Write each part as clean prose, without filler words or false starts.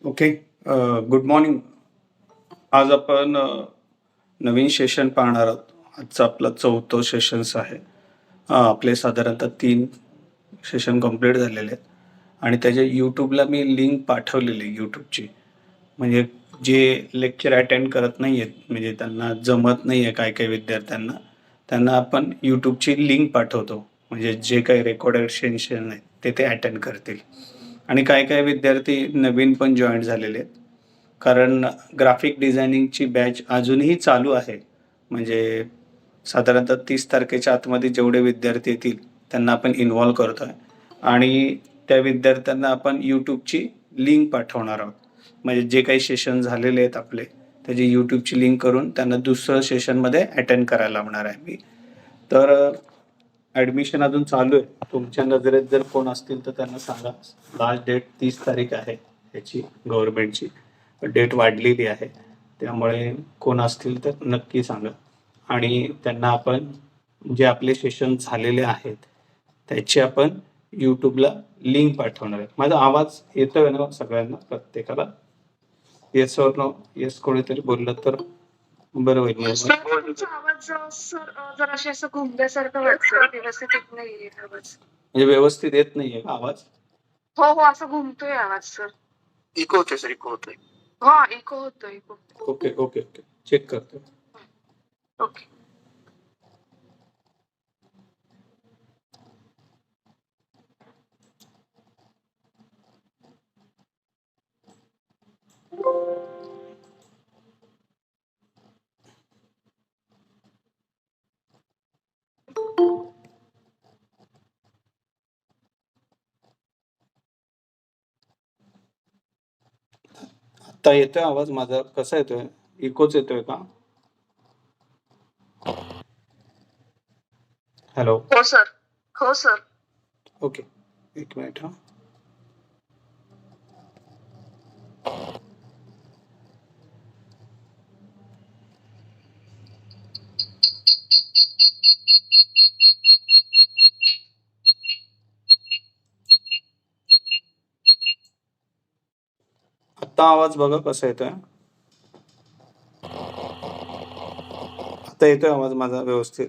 Okay. Good morning. आज आपण नवीन session पाहणार आहोत. आजचं आपलं 4थं सेशन्स आहे. आपले साधारणतः 3 सेशन कंप्लीट झालेले आहेत आणि त्याच्या YouTubeला मी लिंक पाठवलेली आहे YouTubeची. म्हणजे जे लेक्चर अटेंड करत नाही आहेत, म्हणजे त्यांना जमत नाही आहे काही-काही विद्यार्थ्यांना, त्यांना आपण YouTubeची लिंक पाठवतो. म्हणजे जे काही रेकॉर्डेड सेशन आहेत, ते अटेंड करतील. आणि काही-काही विद्यार्थी नवीन पण जॉइन झालेले आहेत. कारण ग्राफिक डिझायनिंगची बॅच अजूनही चालू आहे. म्हणजे साधारणतः 30 तारखेच्या आतमध्ये जेवढे विद्यार्थी येतील, त्यांना आपण इन्व्हॉल्व करतोय आणि त्या विद्यार्थ्यांना आपण YouTubeची लिंक पाठवणार आहोत. म्हणजे जे काही सेशन झालेले आहेत आपले, त्याची YouTubeची लिंक करून त्यांना दुसरं सेशनमध्ये अटेंड करायला लावणार आहे मी. तर ॲडमिशन अजून चालू आहे. तुमच्या नजरेत जर कोण असतील तर त्यांना सांगा. लास्ट डेट 30 तारीख आहे याची, गव्हर्नमेंटची. डेट वाढलेली आहे. त्यामुळे कोण असतील तर नक्की सांगा. आणि त्यांना आपण जे आपले सेशन झालेले आहेत, त्याची आपण YouTubeला लिंक पाठवणार आहे. माझा आवाज येतोय ना सगळ्यांना, प्रत्येकाला? Yes or no? येस कोणीतरी बोललं तर बरं होईल. तुमचा आवाज सर जराशी असं घुमल्यासारखं वाटतंय. व्यवस्थित येत नाहीये आवाज. म्हणजे व्यवस्थित येत नाहीये का आवाज? हो, असं घुमतोय आवाज सर. इको होतोय सर, इको होतोय. हां, इको होतोय, इको. ओके. चेक करतो. ओके. आता येतोय आवाज माझा? कसा येतोय? इकोच येतोय का? हॅलो. हो सर. ओके. एक मिनिट हा. आता आवाज बघा कसा येतोय. आता येतोय आवाज माझा व्यवस्थित?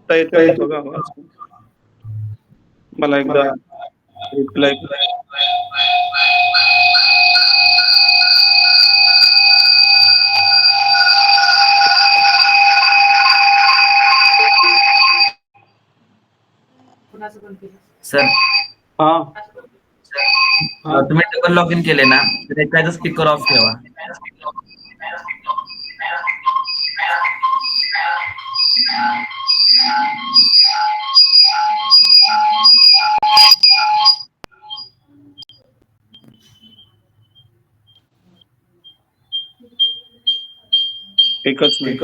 आता येतोय बघा आवाज. मला एकदा रिप्लाय. सर हा. तुम्ही डबल लॉग इन केले ना तर एखादा स्पीकर ऑफ ठेवा. एकच मिनिट.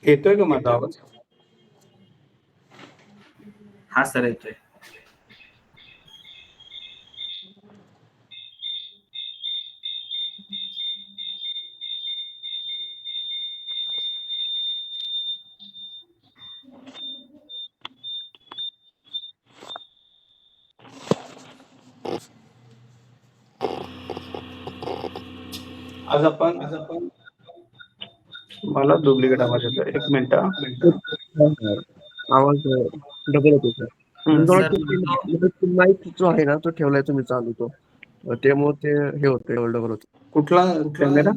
येतोय का माझा आवाज? हा सर येतोय. आज आपण मला डुप्लिकेट आवाज येतोय. एक मिनिट. आवाज डबल होतो सर. सर माईक जो आहे ना तो ठेवलाय तुम्ही चालू तो, त्यामुळे ते हे होतं डबल होतं. कुठला कॅमेरा?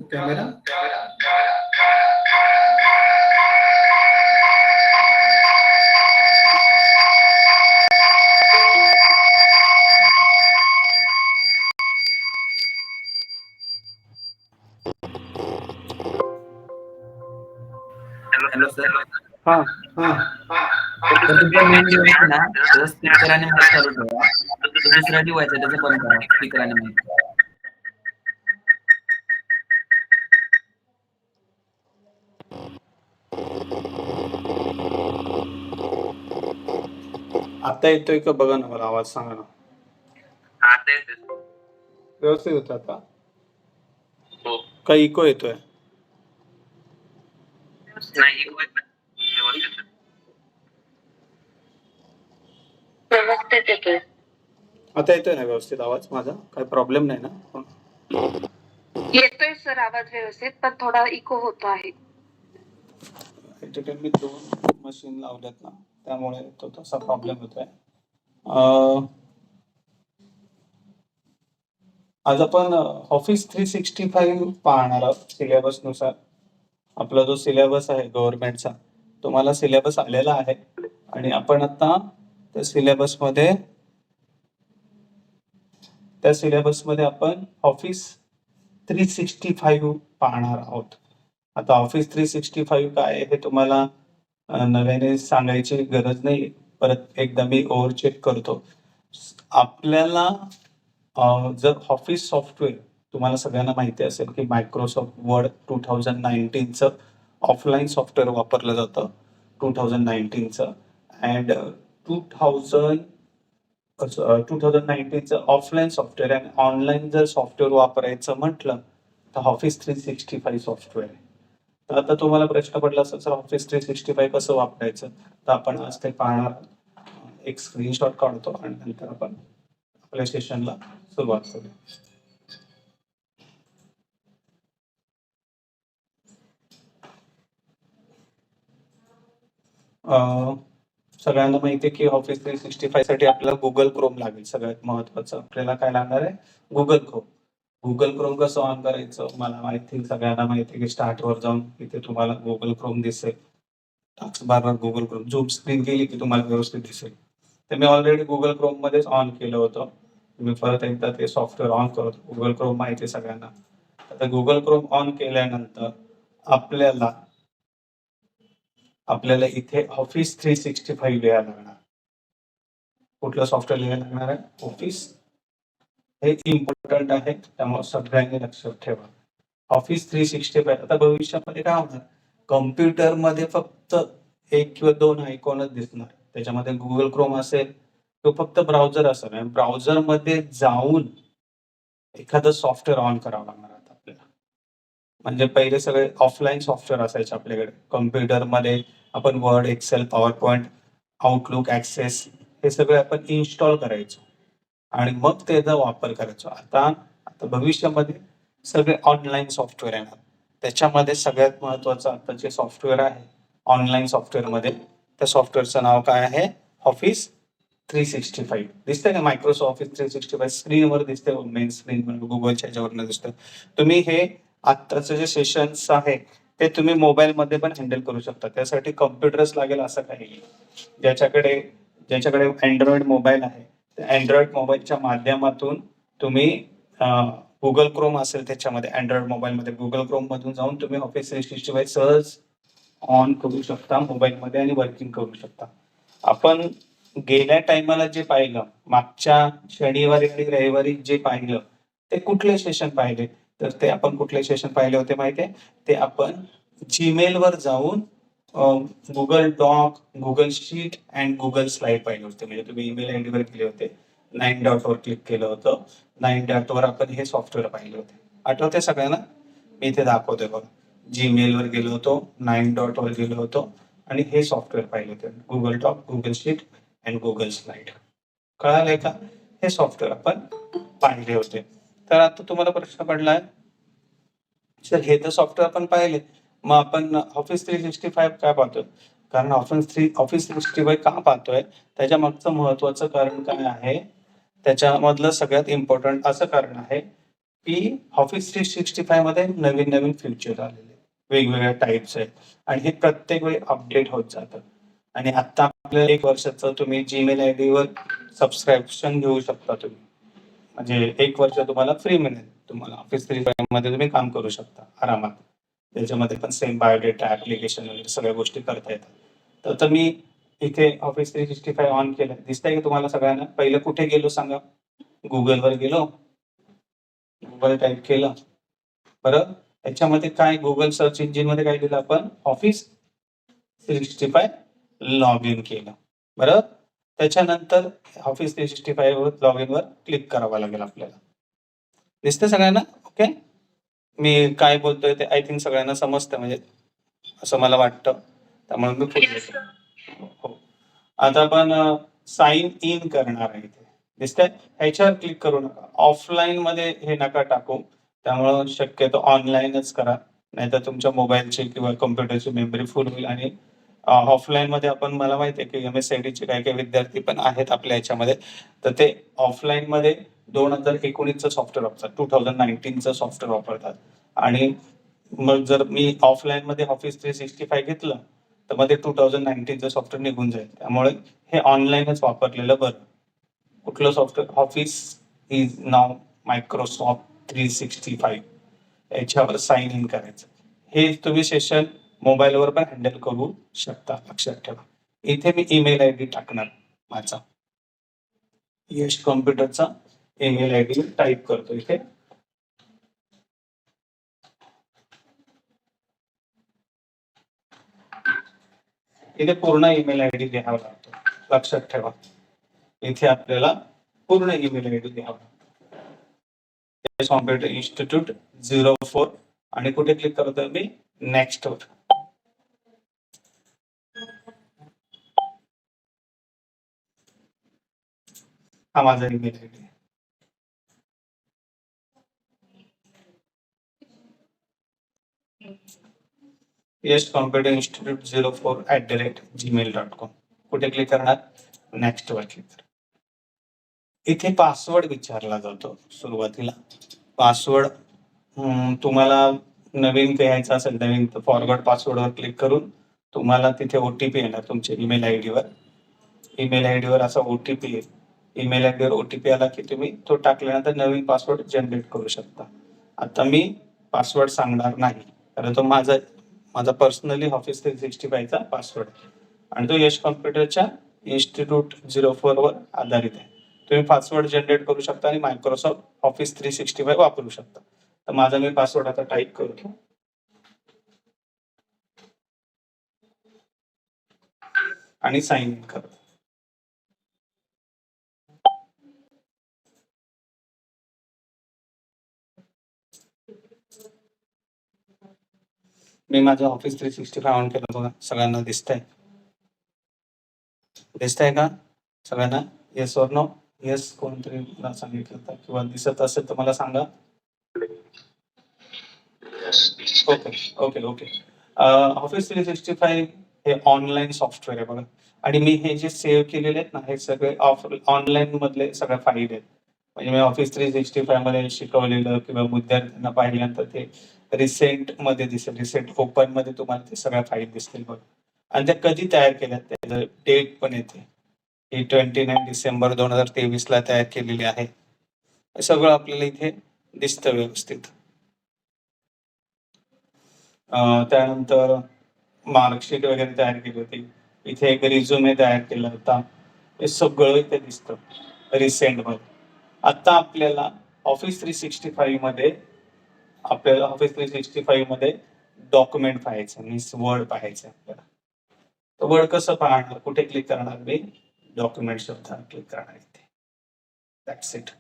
Hello sir. हा हा तर तुमचा मेन डिव्हाइस आहे ना त्याचा स्पीकर आणि माईक चालू ठेवा. तो दुसरा डिव्हाइस आहे त्याचं बंद करा स्पीकर आणि माईक. आता येतोय का बघा ना, मला आवाज सांगा ना. आता येते व्यवस्थित होतं आता? हो काही इको येतोय? नाही व्यवस्थित व्यवस्थित येतोय. आता येतोय ना व्यवस्थित आवाज माझा? काही प्रॉब्लेम नाही ना? येतोय सर आवाज व्यवस्थित, पण थोडा इको होतो आहे. मी 2 मशीन लावल्यात ना, त्यामुळे तो तसा प्रॉब्लेम होतोय. अं, आज आपण ऑफिस 365 पाहणार आहोत सिलेबसनुसार. आपला जो सिलेबस आहे गव्हर्नमेंटचा, तो मला सिलेबस आलेला आहे आणि आपण आता त्या सिलेबसमध्ये आपण ऑफिस 365 पाहणार आहोत. आता ऑफिस 365 काय आहे हे तुम्हाला नव्याने सांगायची गरज नाही. परत एकदा मी ओव्हरचेक करतो. आपल्याला जर ऑफिस सॉफ्टवेअर तुम्हाला सगळ्यांना माहिती असेल की मायक्रोसॉफ्ट वर्ड 2019चं ऑफलाईन सॉफ्टवेअर वापरलं जातं 2019चं अँड 2019चं ऑफलाईन सॉफ्टवेअर आणि ऑनलाईन जर सॉफ्टवेअर वापरायचं म्हटलं तर ऑफिस 365 सॉफ्टवेअर आहे. तर आता तुम्हाला प्रश्न पडला असेल सर ऑफिस 365 कसं वापरायचं, तर आपण आज ते पाहणार आहोत. एक स्क्रीनशॉट काढतो आणि नंतर आपण आपल्या सेशनला सुरुवात करू. सगळ्यांना माहिती आहे की ऑफिस 365 साठी आपल्याला गुगल क्रोम लागेल. सगळ्यात महत्वाचं आपल्याला काय लागणार आहे? Google Chrome. गुगल क्रोम कसं ऑन करायचं? मला माहिती, सगळ्यांना माहिती आहे की स्टार्टवर जाऊन इथे तुम्हाला गुगल क्रोम दिसेल. टास्क बारवर गुगल क्रोम झूम स्क्रीन केली की तुम्हाला व्यवस्थित दिसेल. तर मी ऑलरेडी गुगल क्रोम मध्येच ऑन केलं होतं. मी परत एकदा ते सॉफ्टवेअर ऑन करतो. गुगल क्रोम माहिती आहे सगळ्यांना. आता गुगल क्रोम ऑन केल्यानंतर आपल्याला इथे ऑफिस 365 लिहायला लागणार. कुठलं सॉफ्टवेअर लिहायला लागणार आहे? ऑफिस. हे इम्पॉर्टंट आहे, त्यामुळे सगळ्यांनी लक्षात ठेवा. ऑफिस 365. आता भविष्यामध्ये काय होणार? कम्प्युटरमध्ये फक्त 1 किंवा 2 आयकॉनच दिसणार. त्याच्यामध्ये गुगल क्रोम असेल, तो फक्त ब्राउझर असेल आणि ब्राउझरमध्ये जाऊन एखादं सॉफ्टवेअर ऑन करावं लागणार आता आपल्याला. म्हणजे पहिले सगळे ऑफलाईन सॉफ्टवेअर असायचे आपल्याकडे. कम्प्युटरमध्ये आपण Word, Excel, PowerPoint, Outlook, Access हे सगळे आपण इन्स्टॉल करायचो आणि मग त्याचा वापर करायचो. आता भविष्यामध्ये सगळे ऑनलाईन सॉफ्टवेअर येणार. त्याच्यामध्ये सगळ्यात महत्वाचं आता जे सॉफ्टवेअर आहे ऑनलाईन सॉफ्टवेअरमध्ये, त्या सॉफ्टवेअरचं नाव काय आहे? ऑफिस 365. दिसतंय का मायक्रोसॉफ्ट ऑफिस 365? स्क्रीनवर दिसतंय, मेन स्क्रीनवर गुगलच्या ह्याच्यावरनं दिसतं. तुम्ही हे आत्ताचं जे सेशन्स आहे ते तुम्ही मोबाईलमध्ये पण हँडल करू शकता. त्यासाठी कम्प्युटरच लागेल असं काही नाही. ज्याच्याकडे अँड्रॉइड मोबाईल आहे, त्या अँड्रॉइड मोबाईलच्या माध्यमातून तुम्ही गुगल क्रोम असेल त्याच्यामध्ये अँड्रॉइड मोबाईलमध्ये गुगल क्रोम मधून जाऊन तुम्ही ऑफिस 365 सहज ऑन करू शकता मोबाईलमध्ये आणि वर्किंग करू शकता. आपण गेल्या टाइमाला जे पाहिलं, मागच्या शनिवारी आणि रविवारी जे पाहिलं, ते कुठले सेशन पाहिले? तर ते आपण कुठले सेशन पाहिले होते माहिती आहे? ते आपण जीमेलवर जाऊन Google doc, Google sheet and Google slide पाहिले होते. म्हणजे तुम्ही ईमेल आयडीवर गेले होते, 9 डॉटवर क्लिक केलं होतं. 9 डॉटवर आपण हे सॉफ्टवेअर पाहिले होते. आठवते सगळ्यांना? मी इथे दाखवतोय बघा. जीमेलवर गेलो होतो, 9 डॉटवर गेलो होतो आणि हे सॉफ्टवेअर पाहिले होते. Google doc, Google sheet and Google slide. कळालंय का? हे सॉफ्टवेअर आपण पाहिले होते. तर आता तुम्हाला प्रश्न पडलाय, सर हे तर सॉफ्टवेअर आपण पाहिले, मग आपण ऑफिस 365 काय पाहतोय? कारण ऑफिस 365 का पाहतोय? त्याच्या मागचं महत्वाचं कारण काय आहे? त्याच्यामधलं सगळ्यात इम्पॉर्टंट असं कारण आहे की ऑफिस 365 मध्ये नवीन नवीन फीचर आलेले, वेगवेगळ्या टाईप्स आहेत आणि हे प्रत्येक वेळी अपडेट होत जातं. आणि आता आपल्याला 1 वर्षाचं तुम्ही जीमेल आयडीवर सबस्क्रिप्शन घेऊ शकता तुम्ही. म्हणजे 1 वर्ष तुम्हाला फ्री मिळेल. तुम्हाला ऑफिस 365 मध्ये तुम्ही काम करू शकता आरामात. त्याच्यामध्ये पण सेम बायोडेटा ऍप्लिकेशन वगैरे सगळ्या गोष्टी करता येतात. तर आता मी इथे ऑफिस 365 ऑन केलं. दिसतंय की तुम्हाला सगळ्यांना? पहिलं कुठे गेलो सांगा? गुगलवर गेलो. गुगल टाईप केलं. बरं, त्याच्यामध्ये काय गुगल सर्च इंजिनमध्ये काय दिलं आपण? ऑफिस 365 लॉग इन केलं. बरं, त्याच्यानंतर ऑफिस 365 वर लॉग इन वर क्लिक करावं लागेल आपल्याला. दिसतंय सगळ्यांना? ओके. मी काय बोलतोय ते आय थिंक सगळ्यांना समजतं, म्हणजे असं मला वाटतं. त्यामुळे मी पुढे Yes, येतो. sir. हो. आता आपण साइन इन करणार आहे इथे. दिसतंय? ह्याच्यावर क्लिक करू नका. ऑफलाईन मध्ये हे नका टाकू. त्यामुळं शक्यतो ऑनलाईनच करा. नाहीतर तुमच्या मोबाईलची किंवा कॉम्प्युटरची मेमरी फुल होईल आणि ऑफलाईन मध्ये आपण, मला माहिती आहे की MSIDचे काही विद्यार्थी पण आहेत आपल्या ह्याच्यामध्ये. तर ते ऑफलाईन मध्ये 2019चं सॉफ्टवेअर वापरतात. 2019चं सॉफ्टवेअर वापरतात. आणि मग जर मी ऑफलाईन मध्ये ऑफिस 365 घेतलं, तर मग ते 2019चं सॉफ्टवेअर निघून जाईल. त्यामुळे हे ऑनलाईनच वापरलेलं बरं. कुठलं software? Office is now Microsoft 365 याच्यावर साइन इन करायचं. हे तुम्ही सेशन मोबाईलवर पण हँडल करू शकता, लक्षात ठेवा. इथे मी ईमेल आयडी टाकणार माझा. यश कॉम्प्युटरचा ईमेल आयडी टाईप करतो इथे. इथे पूर्ण ईमेल आयडी द्यावा लागतो, लक्षात ठेवा. इथे आपल्याला पूर्ण ईमेल आयडी द्यावा लागतो. यश कॉम्प्युटर इन्स्टिट्यूट 04 आणि कुठे क्लिक करतोय मी? नेक्स्ट वर. हा माझा ईमेल आयडी. यश कॉम्प्युटर इन्स्टिट्यूट 04@gmail.com. कुठे क्लिक करणार? नेक्स्ट वर क्लिक कर. इथे पासवर्ड विचारला जातो सुरुवातीला. पासवर्ड तुम्हाला नवीन घ्यायचा असेल, नवीन, तर फॉरवर्ड पासवर्डवर क्लिक करून तुम्हाला तिथे OTP येणार तुमच्या ईमेल आयडीवर. ईमेल आयडीवर असा OTP येईल. ईमेल आयडीवर OTP आला की तुम्ही तो टाकल्यानंतर नवीन पासवर्ड जनरेट करू शकता. आता मी पासवर्ड सांगणार नाही, कारण तो माझा पर्सनली ऑफिस 365 चा पासवर्ड आहे आणि तो यश कॉम्प्युटरच्या इन्स्टिट्यूट 04 वर आधारित आहे. तुम्ही पासवर्ड जनरेट करू शकता आणि मायक्रोसॉफ्ट ऑफिस 365 वापरू शकता. तर माझा मी पासवर्ड आता टाईप करतो आणि साइन इन करतो. मी माझं ऑफिस 365 ऑन केलं बघा. सगळ्यांना दिसतंय? दिसतंय का सगळ्यांना? Yes or no? येस कोणतरी मला सांगितलं तर, किंवा दिसत असेल तर मला सांगा. Okay okay okay. ऑफिस 365 हे ऑनलाईन सॉफ्टवेअर आहे बघा. आणि मी हे जे सेव्ह केलेले आहेत ना, हे सगळे ऑनलाईन मधले सगळ्या फाईल आहेत. म्हणजे मी ऑफिस 365 मध्ये शिकवलेलं किंवा विद्यार्थ्यांना पाहिल्यानंतर ते रिसेंट मध्ये दिसेल. रिसेंट ओपन मध्ये तुम्हाला ते सगळ्या फाईल दिसतील बघा. आणि त्या कधी तयार केल्यात त्याचं डेट पण येते. ही 29 डिसेंबर 2023 ला तयार केलेली आहे. हे सगळं आपल्याला इथे दिसतं व्यवस्थित. त्यानंतर मार्कशीट वगैरे तयार केली होती. इथे एक रिझ्युमे तयार केला होता. हे सगळं इथे दिसतं रिसेंट मध्ये. आता आपल्याला ऑफिस 365 मध्ये डॉक्युमेंट पाहायचं, मीन्स वर्ड पाहायचं आपल्याला. तर वर्ड कसं पाहणार? कुठे क्लिक करणार मी? डॉक्युमेंट शब्दावर क्लिक करणार इथे. That's it.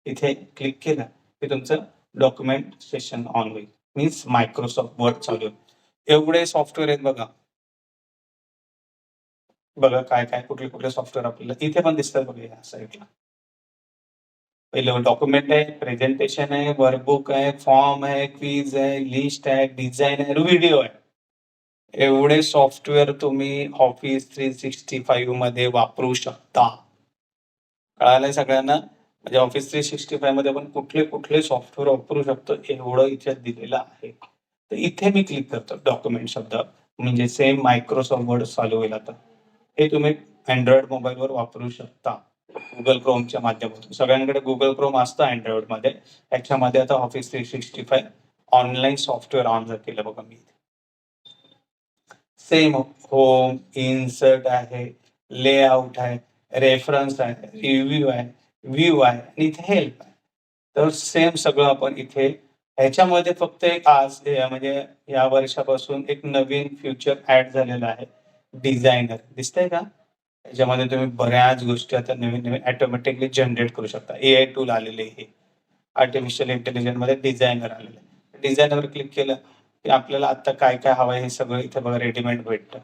इथे क्लिक केलं की तुमचं डॉक्युमेंट सेशन ऑन होईल, मीन्स मायक्रोसॉफ्ट वर्ड चालू होईल. एवढे सॉफ्टवेअर आहेत बघा. बघा काय काय कुठले कुठले सॉफ्टवेअर आपल्याला इथे पण दिसतात बघा या साईडला. पहिलं डॉक्युमेंट आहे, प्रेझेंटेशन आहे, वर्कबुक आहे, फॉर्म आहे, क्विज आहे, लिस्ट आहे, डिझाईन आहे, व्हिडिओ आहे. एवढे सॉफ्टवेअर तुम्ही ऑफिस 365 मध्ये वापरू शकता. कळालंय सगळ्यांना? म्हणजे ऑफिस 365 मध्ये आपण कुठले कुठले सॉफ्टवेअर वापरू शकतो एवढं इथे दिलेलं आहे. तर इथे मी क्लिक करतो डॉक्युमेंट शब्द, म्हणजे सेम मायक्रोसॉफ्ट वर्ड चालू होईल आता. हे तुम्ही अँड्रॉइड मोबाईलवर वापरू शकता गुगल क्रोमच्या माध्यमातून. सगळ्यांकडे गुगल क्रोम असतं अँड्रॉइड मध्ये. ह्याच्यामध्ये आता ऑफिस 365 ऑनलाईन सॉफ्टवेअर ऑन जर केलं बघा मी सेम होम इन्सर्ट आहे, लेआउट आहे, रेफरन्स आहे, रिव्ह्यू आहे, व्ह्यू आहे आणि इथे हेल्प आहे. तर सेम सगळं आपण इथे ह्याच्यामध्ये फक्त एक आज म्हणजे या वर्षापासून एक नवीन फ्युचर ऍड झालेला आहे, डिझायनर. दिसतंय का? त्याच्यामध्ये तुम्ही बऱ्याच गोष्टी आता नवीन नवीन ऑटोमॅटिकली जनरेट करू शकता. AI टूल आलेले हे आर्टिफिशियल इंटेलिजन्स मध्ये डिझायनर आलेलं आहे. डिझायनरवर क्लिक केलं की आपल्याला आता काय काय हवं हे सगळं इथे बघा रेडीमेड भेटतं.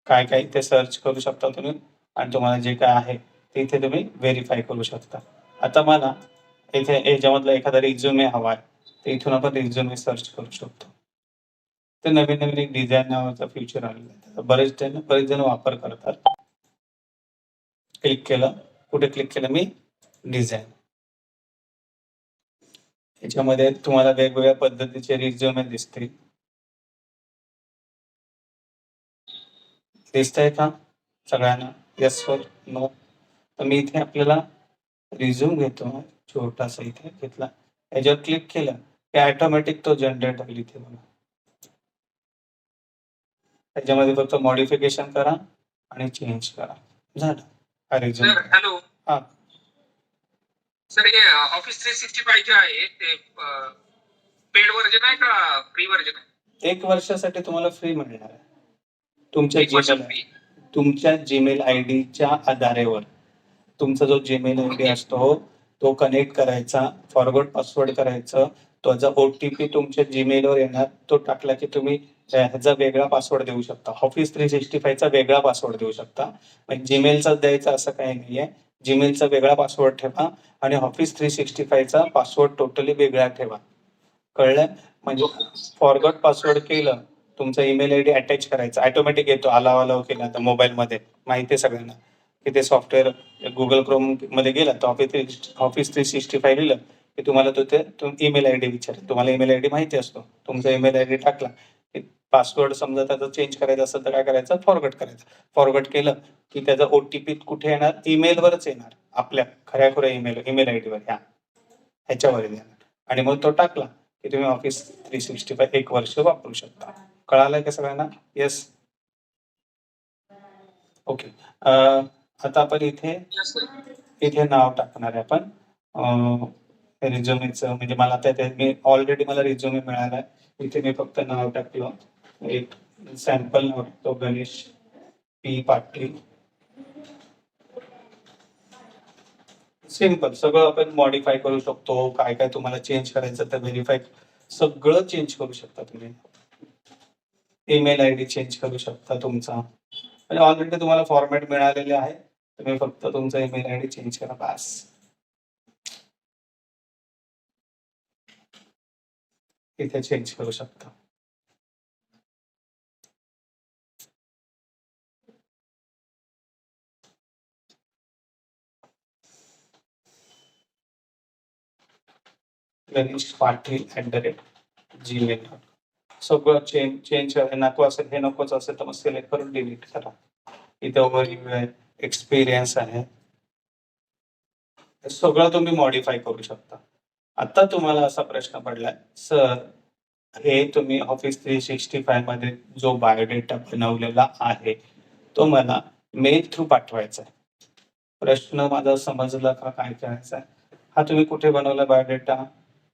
काय काय इथे सर्च करू शकता तुम्ही आणि तुम्हाला जे काय आहे ते इथे तुम्ही व्हेरीफाय करू शकता. आता मला इथे याच्यामधला एखादा रिझ्युमे हवा आहे, तर इथून आपण रिझ्युमे सर्च करू शकतो. ते नवीन नवीन एक डिझाईन नावाचा फीचर आलेला आहे. त्याचा बरेच जण वापर करतात. क्लिक केलं, कुठे क्लिक केलं मी? डिझाईन. याच्यामध्ये तुम्हाला वेगवेगळ्या पद्धतीचे रिझ्युमे दिसतील. दिसतंय का सगळ्यांना? Yes sir, no? तर मी इथे आपल्याला रिझ्यूम घेतो, छोटासा इथे घेतला. याच्यावर क्लिक केलं की ऑटोमॅटिक तो जनरेट होईल इथे बघा. त्याच्यामध्ये फक्त मॉडिफिकेशन करा आणि चेंज करा. झालं. हा रिझ्यूम. सर हॅलो हा. सर हे ऑफिस 365 जे आहे ते पेड व्हर्जन आहे का फ्री व्हर्जन आहे? 1 वर्षासाठी तुम्हाला फ्री मिळणार आहे. तुमच्या एक वर्ष जीमेल free. तुमच्या जीमेल आयडीच्या आधारेवर तुमचा जो जीमेल आयडी असतो तो कनेक्ट करायचा, फॉरवर्ड पासवर्ड करायचं, त्याचा OTP तुमच्या जीमेलवर येणार, तो टाकला की तुम्ही ह्याचा वेगळा पासवर्ड देऊ शकता. ऑफिस 365 चा वेगळा पासवर्ड देऊ शकता. म्हणजे जीमेलचाच द्यायचा असं काही नाहीये. जीमेलचा वेगळा पासवर्ड ठेवा आणि ऑफिस 365 चा पासवर्ड टोटली वेगळा ठेवा. कळलं? म्हणजे फॉरगॉट पासवर्ड केलं, तुमचा ईमेल आयडी अटॅच करायचा. ऑटोमॅटिक येतो अलाव केला तर मोबाईलमध्ये. माहिती आहे सगळ्यांना की ते सॉफ्टवेअर गुगल क्रोम मध्ये गेला तर ऑफिस 365 लिहिलं की तुम्हाला ते ईमेल आयडी विचारेल. तुम्हाला ईमेल आयडी माहिती असतो. तुमचा ईमेल आयडी टाकला की पासवर्ड समजा त्याचा चेंज करायचा असेल तर काय करायचं? फॉरगॉट करायचं. फॉरगॉट केलं की त्याचा OTP कुठे येणार? ईमेलवरच येणार. आपल्या खऱ्या ईमेल आयडीवर ह्याच्यावर येणार. आणि मग तो टाकला की तुम्ही ऑफिस 365 1 वर्ष वापरू शकता. कळालंय का सगळ्यांना? येस. ओके. आता आपण इथे नाव टाकणार आहे आपण रिझ्युमेचं. म्हणजे मला आता मी ऑलरेडी मला रिझ्युमे मिळाला आहे. इथे मी फक्त नाव टाकलं, एक सॅम्पल नाव टाकतो, गणेश P पाटील. सिंपल. सगळं आपण मॉडिफाय करू शकतो. काय काय तुम्हाला चेंज करायचं तर व्हेरीफाय सगळं चेंज करू शकता तुम्ही. ईमेल आयडी चेंज करू शकता तुमचा. म्हणजे ऑलरेडी तुम्हाला फॉर्मॅट मिळालेले आहे. तुम्ही फक्त तुमचा ईमेल आयडी चेंज करा बस. इथे चेंज करू शकता. गणेश पाटील @gmail.com. सगळं चेंज नको असेल, हे नकोच असेल तर मग सिलेक्ट करून डिलीट करा. इथे ओव्हरव्ह्यू आहे, एक्सपिरियन्स आहे, हे सगळं तुम्ही मॉडिफाय करू शकता. आता तुम्हाला असा प्रश्न पडलाय, सर हे तुम्ही ऑफिस 365 मध्ये जो बायोडेटा बनवलेला आहे तो मला मेल थ्रू पाठवायचा आहे. प्रश्न माझा समजला का? काय करायचा आहे? हा तुम्ही कुठे बनवला बायोडेटा?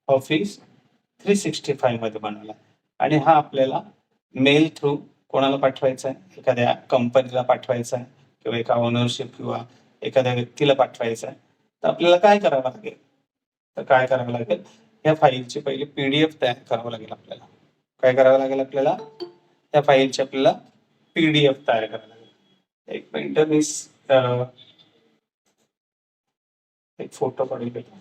ऑफिस 365 मध्ये बनवला आणि हा आपल्याला मेल थ्रू कोणाला पाठवायचा आहे? एखाद्या कंपनीला पाठवायचा आहे किंवा एका ओनरशिप किंवा एखाद्या व्यक्तीला पाठवायचा आहे. तर आपल्याला काय करावं लागेल? तर काय करावं लागेल? या फाईलची पहिली PDF तयार करावं लागेल आपल्याला. काय करावं लागेल आपल्याला? त्या फाईलची आपल्याला PDF तयार करावं लागेल. एक मिनिट मी एक फोटो काढून घेतो.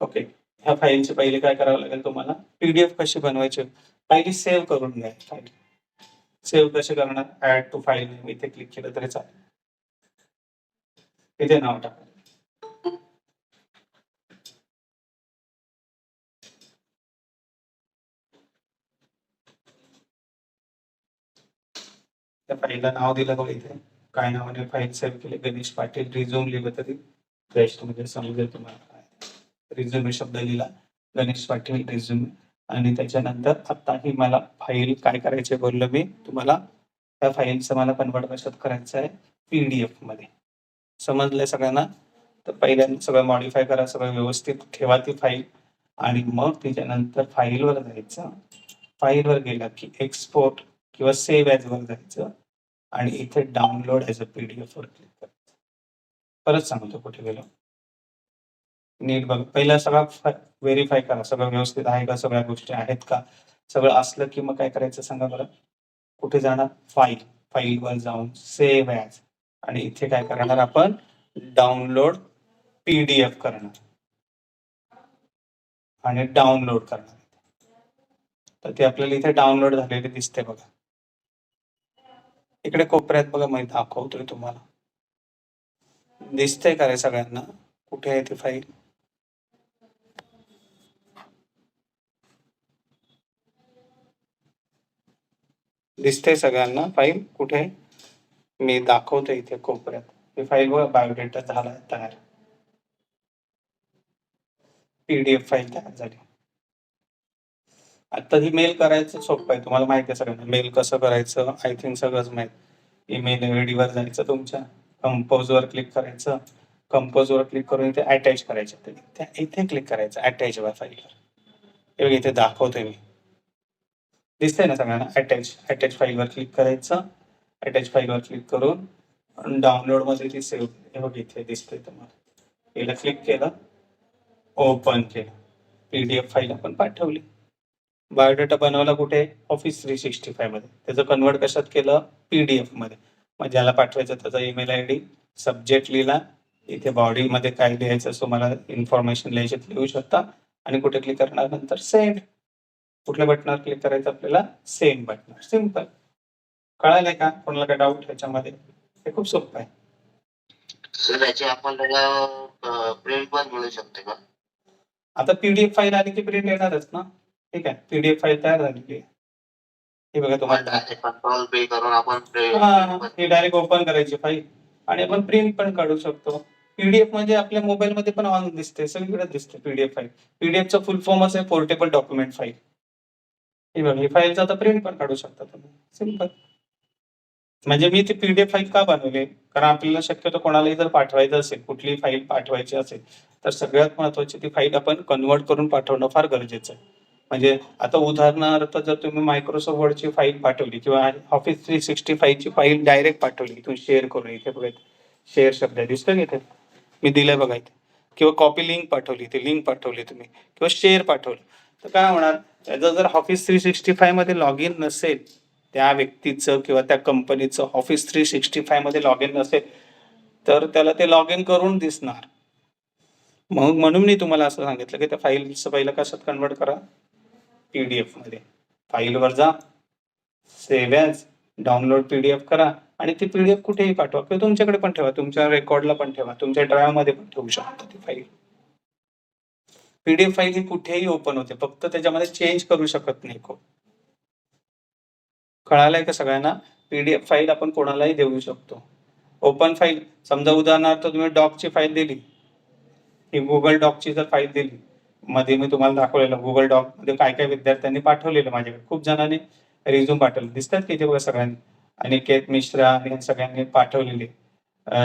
ओके. ह्या फाईलची पहिले काय करावं लागेल तुम्हाला? PDF कशी बनवायची? पहिली सेव्ह करून घ्या फाईल. सेव्ह कशी करणार? Add to file. इथे क्लिक केलं तरी चालेल. इथे नाव टाका. त्या फाईलला नाव दिलं बघा इथे. काय नावाने फाईल सेव्ह केली? गणेश पाटील. रिझ्यूम लिहिलं तरी बेस्ट म्हणजे समजेल तुम्हाला काय. रिझ्युमे शब्द लिहिला, गणेश पाटील रिझ्युमे, आणि त्याच्यानंतर आता ही मला फाईल काय करायचे बोललो मी तुम्हाला, त्या फाईलचं मला कन्वर्ट कशात करायचं आहे, PDF मध्ये. समजलंय सगळ्यांना? तर पहिल्यांदा सगळं मॉडिफाय करा, सगळं व्यवस्थित ठेवा ती फाईल, आणि मग त्याच्यानंतर फाईलवर जायचं. फाईलवर गेला की एक्सपोर्ट किंवा सेव्ह ॲज वर जायचं, आणि इथे डाउनलोड ॲज अ PDF वर क्लिक करायचं. परत सांगतो कुठे गेलो. नीट बघ, पहिला सगळा व्हेरीफाय करा, सगळं व्यवस्थित आहे का, सगळ्या गोष्टी आहेत का. सगळं असलं की मग काय करायचं सांगा बरं. कुठे जाणार, फाईलवर जाऊन सेव्ह ॲज, आणि इथे काय करणार आपण, डाउनलोड PDF करणार आणि डाउनलोड करणार. तर ते आपल्याला इथे डाउनलोड झालेले दिसते बघा. इकडे कोपऱ्यात बघा, मी दाखवतोय तुम्हाला. दिसतंय का रे सगळ्यांना, कुठे आहे ती फाईल? दिसतंय सगळ्यांना फाईल कुठे आहे? मी दाखवतो इथे कोपऱ्यात. ही फाईल बघा, बायोडेटा झाला तयार, PDF फाईल तयार झाली. आता ही मेल करायचं सोपं आहे, तुम्हाला माहिती आहे सगळ्यांना मेल कसं करायचं, आय थिंक सगळंच माहित. ईमेल ID वर जायचं, तुमच्या कंपोजवर क्लिक करायचं, कंपोजवर क्लिक करून इथे अटॅच करायचं, इथे क्लिक करायचं अटॅच वर फाईलवर. इथे दाखवतोय मी, दिसतंय ना सगळ्यांना. अटॅच फाईलवर क्लिक करायचं, अटॅच फाईलवर क्लिक करून डाउनलोड मध्ये ती सेव्ह, हे बघ इथे दिसतंय तुम्हाला. याला क्लिक केलं, ओपन केलं, PDF फाईल आपण पाठवली. बायोडेटा बनवला कुठे, ऑफिस 365 मध्ये. त्याचं कन्वर्ट कशात केलं, PDF मध्ये. मग ज्याला पाठवायचं त्याचा ईमेल ID, सब्जेक्ट लिहिला, इथे बॉडी मध्ये काय लिहायचं असो, मला इन्फॉर्मेशन लिहायची लिहू शकता, आणि कुठे क्लिक करणार, नंतर सेंड. कुठल्या बटनावर क्लिक करायचं आपल्याला, सेंड बटनावर. सिंपल. कळालंय का, कोणाला काय डाऊट ह्याच्यामध्ये? हे खूप सोपं आहे. सर याची आपल्याला प्रिंट पण मिळू शकते का? आता PDF फाईल आली की प्रिंट येणारच ना. ठीक आहे, PDF फाईल तयार झालेली आहे. हे बघा तुम्हाला, कंट्रोल पे करून आपण हे डायरेक्ट ओपन करायची फाईल, आणि आपण प्रिंट पण काढू शकतो. PDF म्हणजे आपल्या मोबाईल मध्ये पण ऑन दिसते, सगळीकडे दिसते PDF फाईल. PDF चा फुल फॉर्मच आहे पोर्टेबल डॉक्युमेंट फाईल. हे बघा, ही फाईलचा आता प्रिंट पण काढू शकता तुम्ही. सिंपल. म्हणजे मी ती PDF फाईल का बनवली, कारण आपल्याला शक्यतो कोणालाही जर पाठवायचं असेल, कुठलीही फाईल पाठवायची असेल, तर सगळ्यात महत्वाची ती फाईल आपण कन्वर्ट करून पाठवणं फार गरजेचं आहे. म्हणजे आता उदाहरणार्थ जर तुम्ही मायक्रोसॉफ्ट वर्डची फाईल पाठवली किंवा ऑफिस 365 ची फाईल डायरेक्ट पाठवली, तुम्ही शेअर करून, इथे बघा शेअर शब्द दिसतोय इथे, मी दिलंय बघा इथे, किंवा कॉपी लिंक पाठवली, ती लिंक पाठवली तुम्ही, किंवा शेअर पाठवलं, तर काय होणार, त्याचं जर ऑफिस 365 मध्ये लॉग इन नसेल, त्या व्यक्तीचं किंवा त्या कंपनीचं ऑफिस 365 मध्ये लॉग इन नसेल, तर त्याला ते लॉग इन करून दिसणार. मग म्हणून मी तुम्हाला असं सांगितलं की त्या फाईलचं पहिलं कशात कन्वर्ट करा, PDF मध्ये. फाईलवर जा, सेव्ह ॲज, डाउनलोड PDF करा, आणि ती PDF कुठेही पाठवा, किंवा तुमच्याकडे पण ठेवा, तुमच्या रेकॉर्डला पण ठेवा, तुमच्या ड्राईव्ह मध्ये पण ठेवू शकता ती फाईल. PDF फाईल ही कुठेही ओपन होते, फक्त त्याच्यामध्ये चेंज करू शकत नाही कोण. कळालंय का सगळ्यांना? PDF फाईल आपण कोणालाही देऊ शकतो. ओपन फाईल, समजा उदाहरणार्थ तुम्ही डॉकची फाईल दिली, ही गुगल डॉकची जर फाईल दिली, मध्ये मी तुम्हाला दाखवलेलं गुगल डॉक मध्ये काय काय विद्यार्थ्यांनी पाठवलेलं, माझ्याकडे खूप जणांनी रिझ्यूम पाठवले, दिसतात की इथे बघा सगळ्यांनी, अनिकेत मिश्रा आणि सगळ्यांनी पाठवलेले,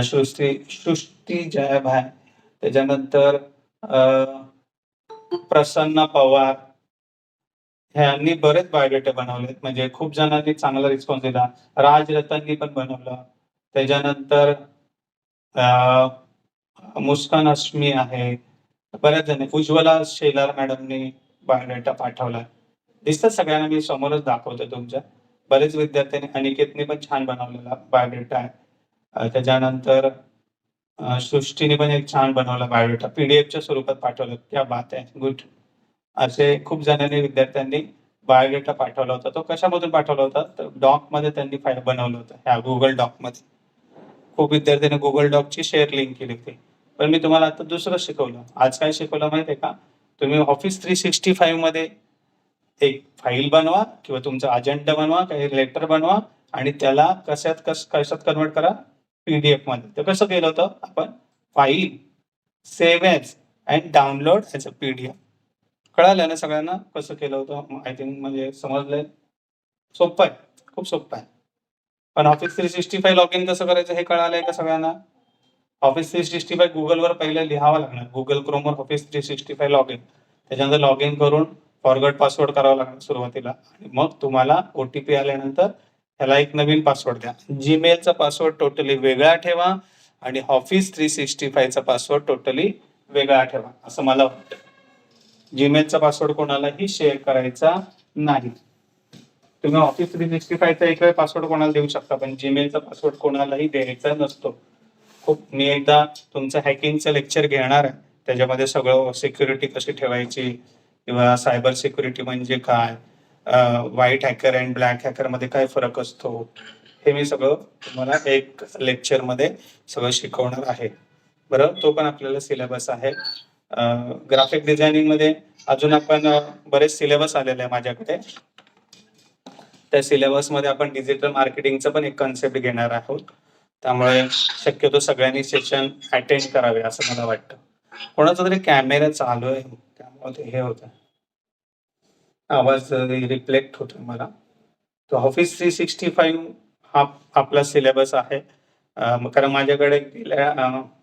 सृष्टी जयभाय, त्याच्यानंतर प्रसन्न पवार, ह्यांनी बरेच बायोडेटा बनवलेत, म्हणजे खूप जणांनी चांगला रिस्पॉन्स दिला. राज रतननी पण बनवलं, त्याच्यानंतर मुस्कान अश्मी आहे, बऱ्याच जण, उज्ज्वला शेलार मॅडमनी बायोडेटा पाठवला, दिसतात सगळ्यांना, मी समोरच दाखवतो तुमच्या. बरेच विद्यार्थ्यांनी, अनिकेतने पण छान बनवलेला बायोडेटा आहे. त्याच्यानंतर सृष्टीने पण एक छान बनवला बायोडेटा, PDF च्या स्वरूपात पाठवलं, क्या बात आहे, गुड. असे खूप जणांनी विद्यार्थ्यांनी बायोडेटा पाठवला होता. तो कशामधून पाठवला होता, तर डॉक मध्ये त्यांनी फाईल बनवलं होतं, ह्या गुगल डॉक मध्ये. खूप विद्यार्थ्यांनी गुगल डॉकची शेअर लिंक केली होती. पण मी तुम्हाला आता दुसरं शिकवलं. आज काय शिकवलं माहिती आहे का, तुम्ही ऑफिस 365 मध्ये एक फाईल बनवा, किंवा तुमचा अजेंडा बनवा, काही लेटर बनवा, आणि त्याला कशात कन्वर्ट करा, PDF मध्ये. तर कसं केलं होतं आपण, file save as and download as a PDF. कळालं ना सगळ्यांना कसं केलं होतं? आय थिंक म्हणजे समजलंय. सोपं आहे, खूप सोपं आहे. पण ऑफिस 365 लॉग इन कसं करायचं हे कळालंय का सगळ्यांना? ऑफिस 365 गुगलवर पहिलं लिहावं लागणार. गुगल क्रोमवर ऑफिस 365 लॉग इन, त्याच्यानंतर लॉग इन करून फॉरगॉट पासवर्ड करावा लागणार सुरुवातीला, आणि मग तुम्हाला OTP आल्यानंतर ह्याला एक नवीन पासवर्ड द्या. जीमेलचा पासवर्ड टोटली वेगळा ठेवा आणि ऑफिस 365चा पासवर्ड टोटली वेगळा ठेवा, असं मला वाटतं. जीमेलचा पासवर्ड कोणालाही शेअर करायचा नाही. तुम्ही ऑफिस 365चा एक वेळ पासवर्ड कोणाला देऊ शकता, पण जीमेलचा पासवर्ड कोणालाही द्यायचा नसतो. मी एकदा तुमचं हॅकिंगचं लेक्चर घेणार आहे, त्याच्यामध्ये सगळं सिक्युरिटी कशी ठेवायची किंवा सायबर सिक्युरिटी म्हणजे काय, white hacker and black hacker मध्ये काय फरक असतो, हे मी सगळं तुम्हाला एक लेक्चरमध्ये सगळं शिकवणार आहे. बरं, तो पण आपल्याला सिलेबस आहे. ग्राफिक डिझायनिंग मध्ये अजून आपण बरेच सिलेबस आलेले आहे माझ्याकडे. त्या सिलेबसमध्ये आपण डिजिटल मार्केटिंगचं पण एक कन्सेप्ट घेणार आहोत. त्यामुळे शक्यतो सगळ्यांनी सेशन अटेंड करावे असं मला वाटतं. कोणाचा तरी कॅमेरा चालू आहे त्यामुळे ते हे होतं, आवाज रिफ्लेक्ट होतो मला. तो ऑफिस 365 हा आपला सिलेबस आहे. कारण माझ्याकडे गेल्या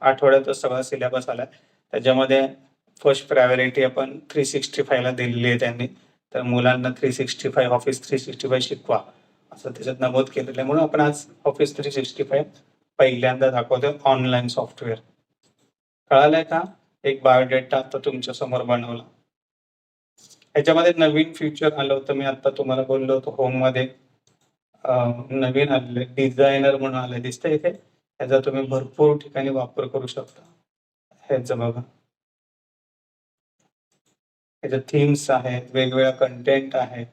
आठवड्यातच सगळा सिलेबस आलाय. त्याच्यामध्ये फर्स्ट प्रायोरिटी आपण 365 ला दिलेली आहे त्यांनी. तर मुलांना 365 ऑफिस 365 शिकवा असं त्याच्यात नमूद केलेलं आहे. म्हणून आपण आज ऑफिस 365 पहिल्यांदा दाखवतोय ऑनलाईन सॉफ्टवेअर. कळालंय का? एक बायोडेटा आता तुमच्या समोर बनवला. ह्याच्यामध्ये नवीन फीचर आलं होतं, मी आता तुम्हाला बोललो होतो होम मध्ये नवीन आलेले डिझायनर म्हणून आले, दिसतंय इथे. ह्याचा तुम्ही भरपूर ठिकाणी वापर करू शकता. ह्याचं बघा, ह्याच्या थीम्स आहेत, वेगवेगळ्या कंटेंट आहे.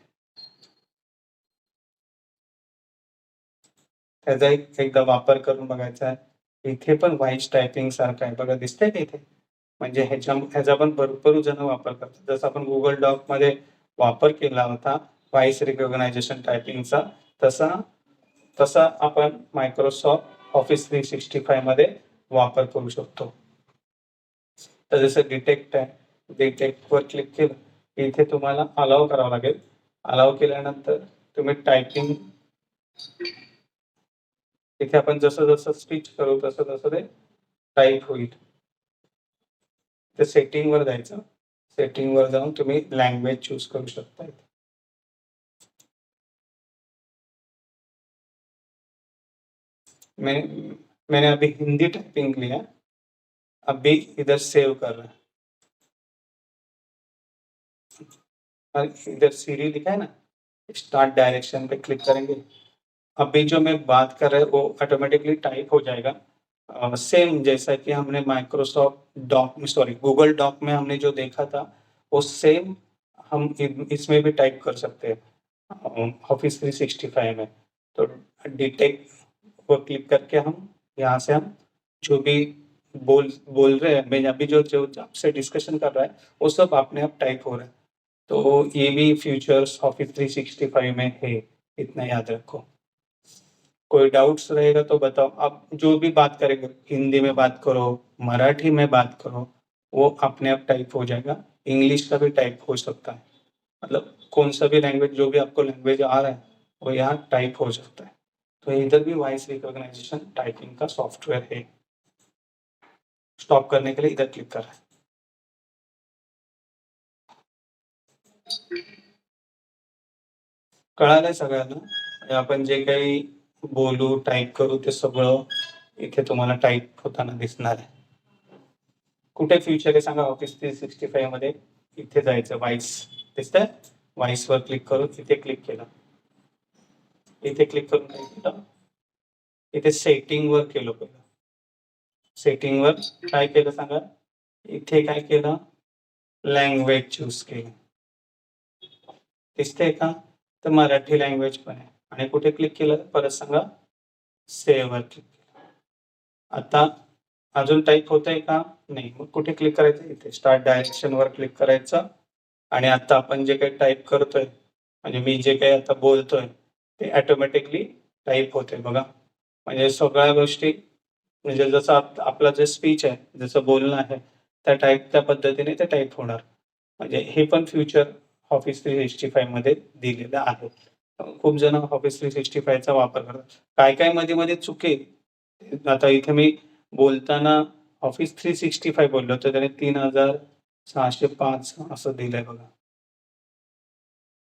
त्याचा एकदा वापर करून बघायचा आहे. इथे पण व्हाईस टायपिंग सारखं आहे बघा, दिसतंय का इथे? म्हणजे ह्याचा पण भरपूर जण वापर करतात. जसं आपण गुगल डॉक मध्ये वापर केला होता व्हॉइस रिकॉग्नायझेशन टायपिंगचा, तसा आपण मायक्रोसॉफ्ट ऑफिस 365 मध्ये वापर करू शकतो. तर जसं डिटेक्ट आहे, डिटेक्टवर क्लिक केलं इथे तुम्हाला अलाव करावं लागेल. अलाव केल्यानंतर तुम्ही टायपिंग, इथे आपण जसं जसं स्पीच करू तसं तसं ते टाईप होईल. तर सेटिंग वर जायचं, सेटिंग वर जाऊन तुम्ही लँग्वेज चूज करू शकता. मैंने अभी हिंदी टाइपिंग लिया, अभी इधर सेव कर रहा है और इधर सीरी लिखा है ना, स्टार्ट डायरेक्शन पे क्लिक करेंगे. अभी जो मैं बात कर रहा है वो ऑटोमेटिकली टाइप हो जाएगा. सेम जैसा कि हमने माइक्रोसॉफ्ट डॉक में, सॉरी गूगल डॉक में हमने जो देखा था वो सेम हम इसमें भी टाइप कर सकते हैं ऑफिस 365 में. तो डिटेक्ट पर क्लिक करके हम यहाँ से हम जो भी बोल रहे हैं, मैं अभी जो जो आपसे डिस्कशन कर रहा है वो सब अपने आप टाइप हो रहा है. तो ये भी फीचर्स ऑफिस 365 में है, इतना याद रखो. कोई डाउट्स रहेगा तो बताओ. आप जो भी बात करेंगे, हिंदी में बात करो, मराठी में बात करो, वो अपने आप टाइप हो जाएगा. इंग्लिश का भी टाइप हो सकता है, मतलब कौन सा भी लैंग्वेज, जो भी आपको लैंग्वेज आ रहा है वो यहाँ टाइप हो सकता है. तो इधर भी वॉइस रिकॉग्नाइजेशन टाइपिंग का सॉफ्टवेयर है. स्टॉप करने के लिए इधर क्लिक कर रहा है. कळालंय सगळ्यांना? आपण जे काही बोलू, टाईप करू ते सगळं इथे तुम्हाला टाईप होताना दिसणार आहे. कुठे फ्युचर आहे सांगा ऑफिस 365 मध्ये? इथे जायचं, व्हॉइस दिसतंय, व्हॉइस वर क्लिक करून इथे क्लिक केलं. इथे क्लिक करून काय केलं, इथे सेटिंग वर केलं. पहिलं सेटिंग वर काय केलं सांगा, इथे काय केलं, लँग्वेज चूज केली. दिसतंय का? तर मराठी लँग्वेज पण आहे. आणि कुठे क्लिक केलं परत सांगा, सेव्ह वर क्लिक केलं. आता अजून टाईप होतंय का? नाही. मग कुठे क्लिक करायचं, इथे स्टार्ट डायरेक्शन वर क्लिक करायचं. आणि आता आपण जे काही टाईप करतोय, म्हणजे मी जे काही आता बोलतोय ते ऑटोमॅटिकली टाईप होते बघा. म्हणजे सगळ्या गोष्टी, म्हणजे जसं आपला जे स्पीच आहे, जसं बोलणं आहे त्या पद्धतीने ते टाईप होणार. म्हणजे हे पण फ्युचर ऑफिस 365 मध्ये दिलेलं आहे. खूप जण ऑफिस 365 चा वापर करतात. काय मध्ये चुकेल. आता इथे मी बोलताना ऑफिस 365 बोललो तर त्याने 3605 असं दिलंय बघा.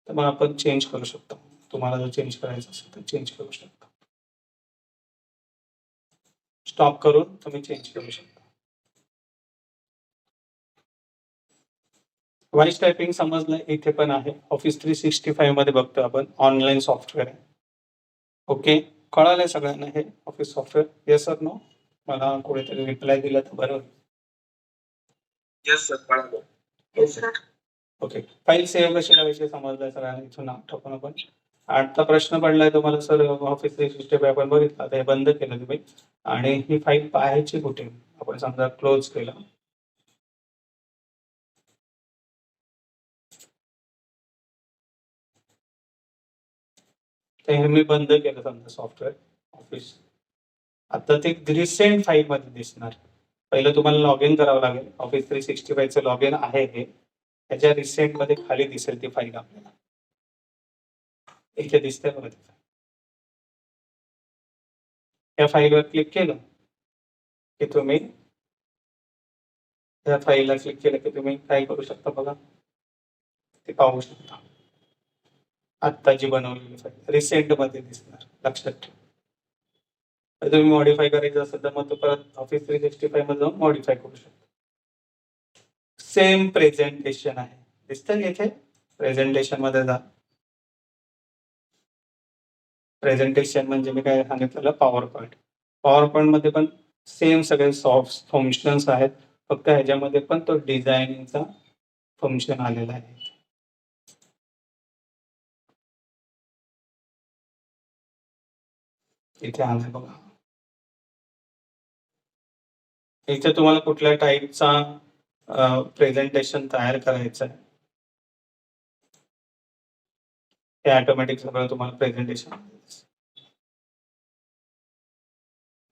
तर मग आपण चेंज करू शकतो. तुम्हाला जर चेंज करायचं असेल तर चेंज करू शकता. स्टॉप करून तुम्ही चेंज करू शकता. व्हॉइस टायपिंग समजलं इथे पण आहे. ऑफिस 365 मध्ये बघतो आपण ऑनलाईन सॉफ्टवेअर आहे. ओके. कळालंय सगळ्यांना हे Office software? Yes sir no? मला कोणीतरी रिप्लाय दिला तर बरं होईल. येस सर कळालं. Yes sir. Okay. File save कशी करायची समजलंय सगळ्यांना इथून टाकून आपण. आठचा प्रश्न पडलाय तुम्हाला सर ऑफिस 365 आपण बघितलं. आता हे बंद केलं तुम्ही आणि ही फाईल पाहायची कुठे? आपण समजा क्लोज केलं. तर हे मी बंद केलं समजा सॉफ्टवेअर ऑफिस. आता ते रिसेंट फाईल मध्ये दिसणार. पहिलं तुम्हाला लॉग इन करावं लागेल. ऑफिस 365 चं लॉग इन आहे हे. त्याच्या रिसेंट मध्ये खाली दिसेल ती फाईल आपल्याला. इथे दिसते बघा ती फाईल. या फाईलवर क्लिक केलं की तुम्ही या फाईलला क्लिक केलं की तुम्ही काय करू शकता बघा. ते पाहू शकता. आत्ताची बनवलेली फाईल रिसेंट मध्ये दिसणार. लक्षात ठेवा. जर तुम्ही मॉडिफाय करायचं असेल तर मग तो परत ऑफिस 365 मध्ये जाऊन मॉडिफाय करू शकता. सेम प्रेझेंटेशन आहे. दिसतंय इथे? प्रेझेंटेशन मध्ये जा. प्रेझेंटेशन म्हणजे मी काय सांगितलेलं पॉवर पॉईंट. पॉवर पॉईंट मध्ये पण सेम सगळे सॉफ्ट फंक्शन्स आहेत. फक्त ह्याच्यामध्ये पण तो डिझायनिंगचा फंक्शन आलेला आहे. इथे आलाय बघा. इथे तुम्हाला कुठल्या टाईपचा प्रेझेंटेशन तयार करायचं आहे. हे ऑटोमॅटिक सगळं तुम्हाला प्रेझेंटेशन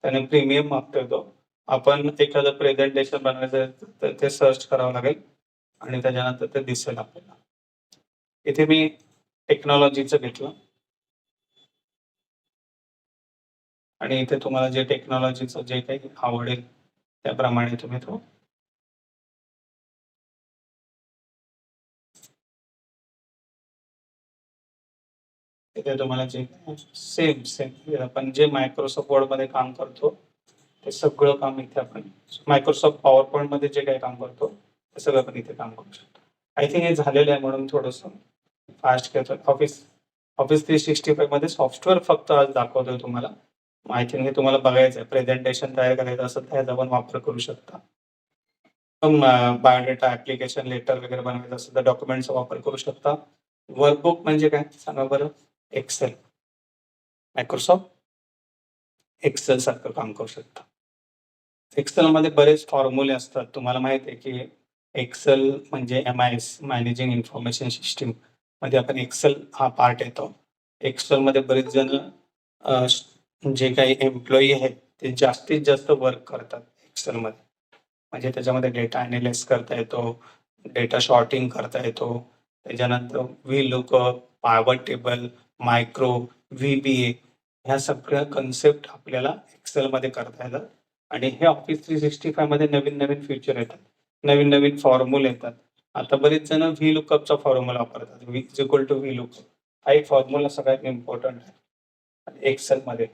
त्याने प्रीमियम मागतोय तो. आपण एखादं प्रेझेंटेशन बनवायचं तर ते सर्च करावं लागेल आणि त्याच्यानंतर ते दिसेल आपल्याला. इथे मी टेक्नॉलॉजीचं घेतलं आणि इथे तुम्हाला जे टेक्नॉलॉजीचं जे काही आवडेल त्याप्रमाणे तुम्ही तो इथे तुम्हाला जे सेम आपण जे मायक्रोसॉफ्ट वर्ड मध्ये काम करतो ते सगळं काम इथे आपण मायक्रोसॉफ्ट पॉवर पॉईंट मध्ये जे काही काम करतो ते सगळं आपण इथे काम करू शकतो. आय थिंक हे झालेलं आहे म्हणून थोडंसं फास्ट करतो. ऑफिस 365 मध्ये सॉफ्टवेअर फक्त आज दाखवतोय तुम्हाला. आय थिंक हे तुम्हाला बघायचं आहे. प्रेझेंटेशन तयार करायचं असेल तर ह्याचा पण वापर करू शकता. बायोडेटा ऍप्लिकेशन लेटर वगैरे बनवायचं असेल तर डॉक्युमेंटचा वापर करू शकता. वर्कबुक म्हणजे काय सांगा बरं? एक्सेल. मायक्रोसॉफ्ट एक्सेल सारखं काम करू शकता. एक्सेल मध्ये बरेच फॉर्म्युले असतात. तुम्हाला माहित आहे की एक्सेल म्हणजे MIS मॅनेजिंग इन्फॉर्मेशन सिस्टीम मध्ये आपण एक्सेल हा पार्ट येतो. एक्सेल मध्ये बरेच जण जे काही एम्प्लॉई आहेत ते जास्तीत जास्त वर्क करतात एक्सेल मध्ये. म्हणजे त्याच्यामध्ये डेटा अॅनालिसिस करता येतो, डेटा शॉर्टिंग करता येतो, त्याच्यानंतर VLOOKUP, पायवट टेबल, मायक्रो, VBA ह्या सगळ्या कन्सेप्ट आपल्याला एक्सेलमध्ये करता येतात. आणि हे ऑफिस 365 मध्ये नवीन फीचर येतात. नवीन फॉर्म्युले येतात. आता बरेच जण VLOOKUP चा फॉर्म्युला वापरतात. V is equal to VLOOKUP हा एक फॉर्म्युला सगळ्यात इम्पॉर्टंट आहे एक्सेल मध्ये.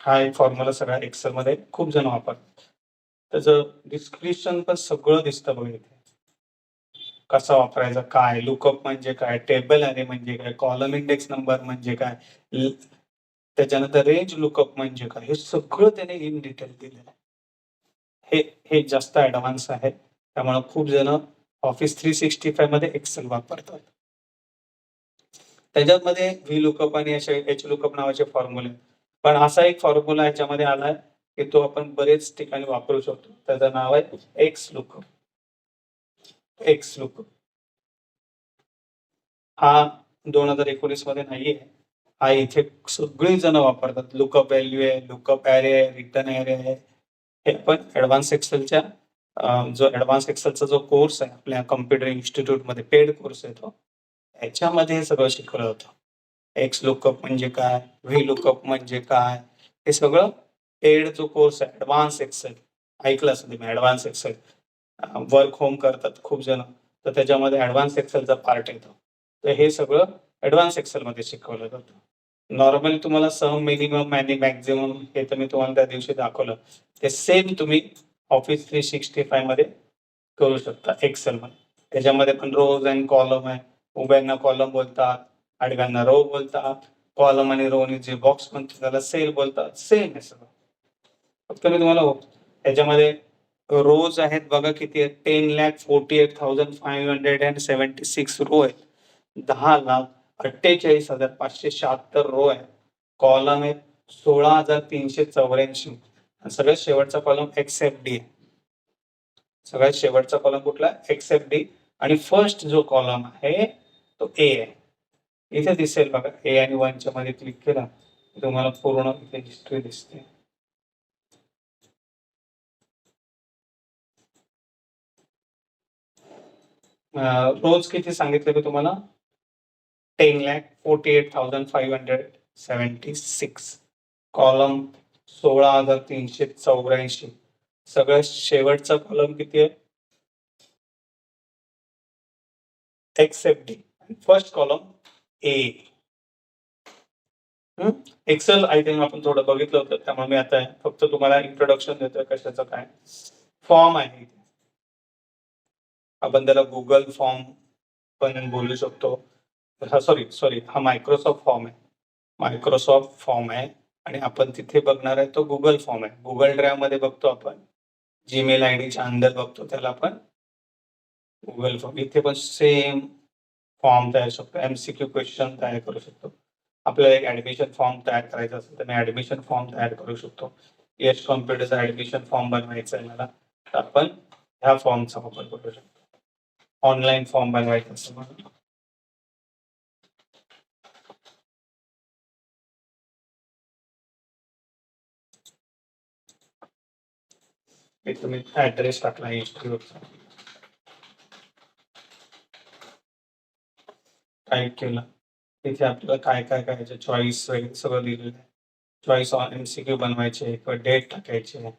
हा एक फॉर्म्युला सगळ्या एक्सेल मध्ये खूप जण वापरतात. त्याचं डिस्क्रिप्शन पण सगळं दिसतं बघा इथे. कसा वापरायचा, काय लुकअप म्हणजे काय, टेबल अरे म्हणजे काय, कॉलम इंडेक्स नंबर म्हणजे काय, त्याच्यानंतर रेंज लुकअप म्हणजे काय, हे सगळं त्याने इन डिटेल दिलेलं आहे. हे जास्त ऍडव्हान्स आहे. त्यामुळे खूप जण ऑफिस 365 मध्ये एक्सेल वापरतात. त्याच्यामध्ये VLOOKUP आणि असे HLOOKUP नावाचे फॉर्म्युले. पण असा एक फॉर्म्युला याच्यामध्ये आलाय की तो आपण बरेच ठिकाणी वापरू शकतो. त्याचं नाव आहे XLOOKUP. XLOOKUP हा 2019 मध्ये नाहीये. हा इथे सगळी जण वापरतात. लुकअप व्हॅल्यू आहे, लुकअप ॲरे आहे, रिटर्न ॲरे आहे. हे आपण ॲडव्हान्स एक्सेलच्या जो ॲडव्हान्स एक्सेलचा जो कोर्स आहे आपल्या कॉम्प्युटर इन्स्टिट्यूटमध्ये पेड कोर्स आहे तो, ह्याच्यामध्ये हे सगळं शिकवलं जातं. एक्स लुकअप म्हणजे काय, व्ही लुकअप म्हणजे काय, हे सगळं पेड जो कोर्स आहे ॲडव्हान्स एक्सेल, ऐकलं असेल तुम्ही ॲडव्हान्स एक्सेल. वर्क होम करतात खूप जण, तर त्याच्यामध्ये ॲडव्हान्स एक्सेलचा पार्ट येतो. तर हे सगळं ॲडव्हान्स एक्सेलमध्ये शिकवलं जातं. नॉर्मली तुम्हाला सम, मिनिमम आणि मॅक्झिमम हे तर मी तुम्हाला त्या दिवशी दाखवलं. ते सेम तुम्ही ऑफिस 365 मध्ये करू शकता एक्सेलमध्ये. त्याच्यामध्ये पण रोज आणि कॉलम आहे. उभ्यांना कॉलम बोलतात, आडव्यांना रो बोलतात. कॉलम आणि रोनी जे बॉक्स म्हणतो त्याला सेल बोलतात. सेम आहे सगळं. फक्त मी तुम्हाला त्याच्यामध्ये रोज आहेत बघा किती आहेत, 10,48,576 रो आहेत. 10,48,576 रो आहे. कॉलम आहेत 16,384 आणि सगळ्यात शेवटचा कॉलम एक्सेप्ट डी आहे. सगळ्यात शेवटचा कॉलम कुठला, एक्सेप्ट डी. आणि फर्स्ट जो कॉलम आहे तो ए आहे. इथे दिसेल बघा, ए आणि 1 मध्ये क्लिक केला तुम्हाला पूर्ण इथे हिस्ट्री दिसते. रोज किती सांगितलं मी तुम्हाला, 10,48,576. कॉलम 16,384. सगळ्यात शेवटचा कॉलम किती आहे, except D. First column A. Excel I think आपण थोडं बघितलं होतं, त्यामुळे मी आता फक्त तुम्हाला इंट्रोडक्शन देतोय कशाचं काय. फॉर्म आहे, आपण त्याला गुगल फॉर्म पण बोलू शकतो. सॉरी हा मायक्रोसॉफ्ट फॉर्म आहे. मायक्रोसॉफ्ट फॉर्म आहे आणि आपण तिथे बघणार आहे तो गुगल फॉर्म आहे. गुगल ड्राईव्ह मध्ये बघतो आपण, जीमेल आयडीच्या अंदर बघतो त्याला आपण गुगल फॉर्म. इथे पण सेम फॉर्म तयार शकतो, एमसीक्यू क्वेश्चन तयार करू शकतो. आपल्याला एक ऍडमिशन फॉर्म तयार करायचा असेल तर मी ऍडमिशन फॉर्म तयार करू शकतो. यश कॉम्प्युटरचा ऍडमिशन फॉर्म बनवायचा आहे मला, तर आपण ह्या फॉर्मचा वापर करू शकतो. ऑनलाईन फॉर्म बनवायचा असेल म्हणून तुम्ही ऍड्रेस टाकला इन्स्टिट्यूटचा, टाईप केला, तिथे आपल्याला काय काय करायचं, चॉईस वगैरे सगळं दिलेलं आहे. चॉईस ऑन एमसीक्यू बनवायचे किंवा डेट टाकायचे,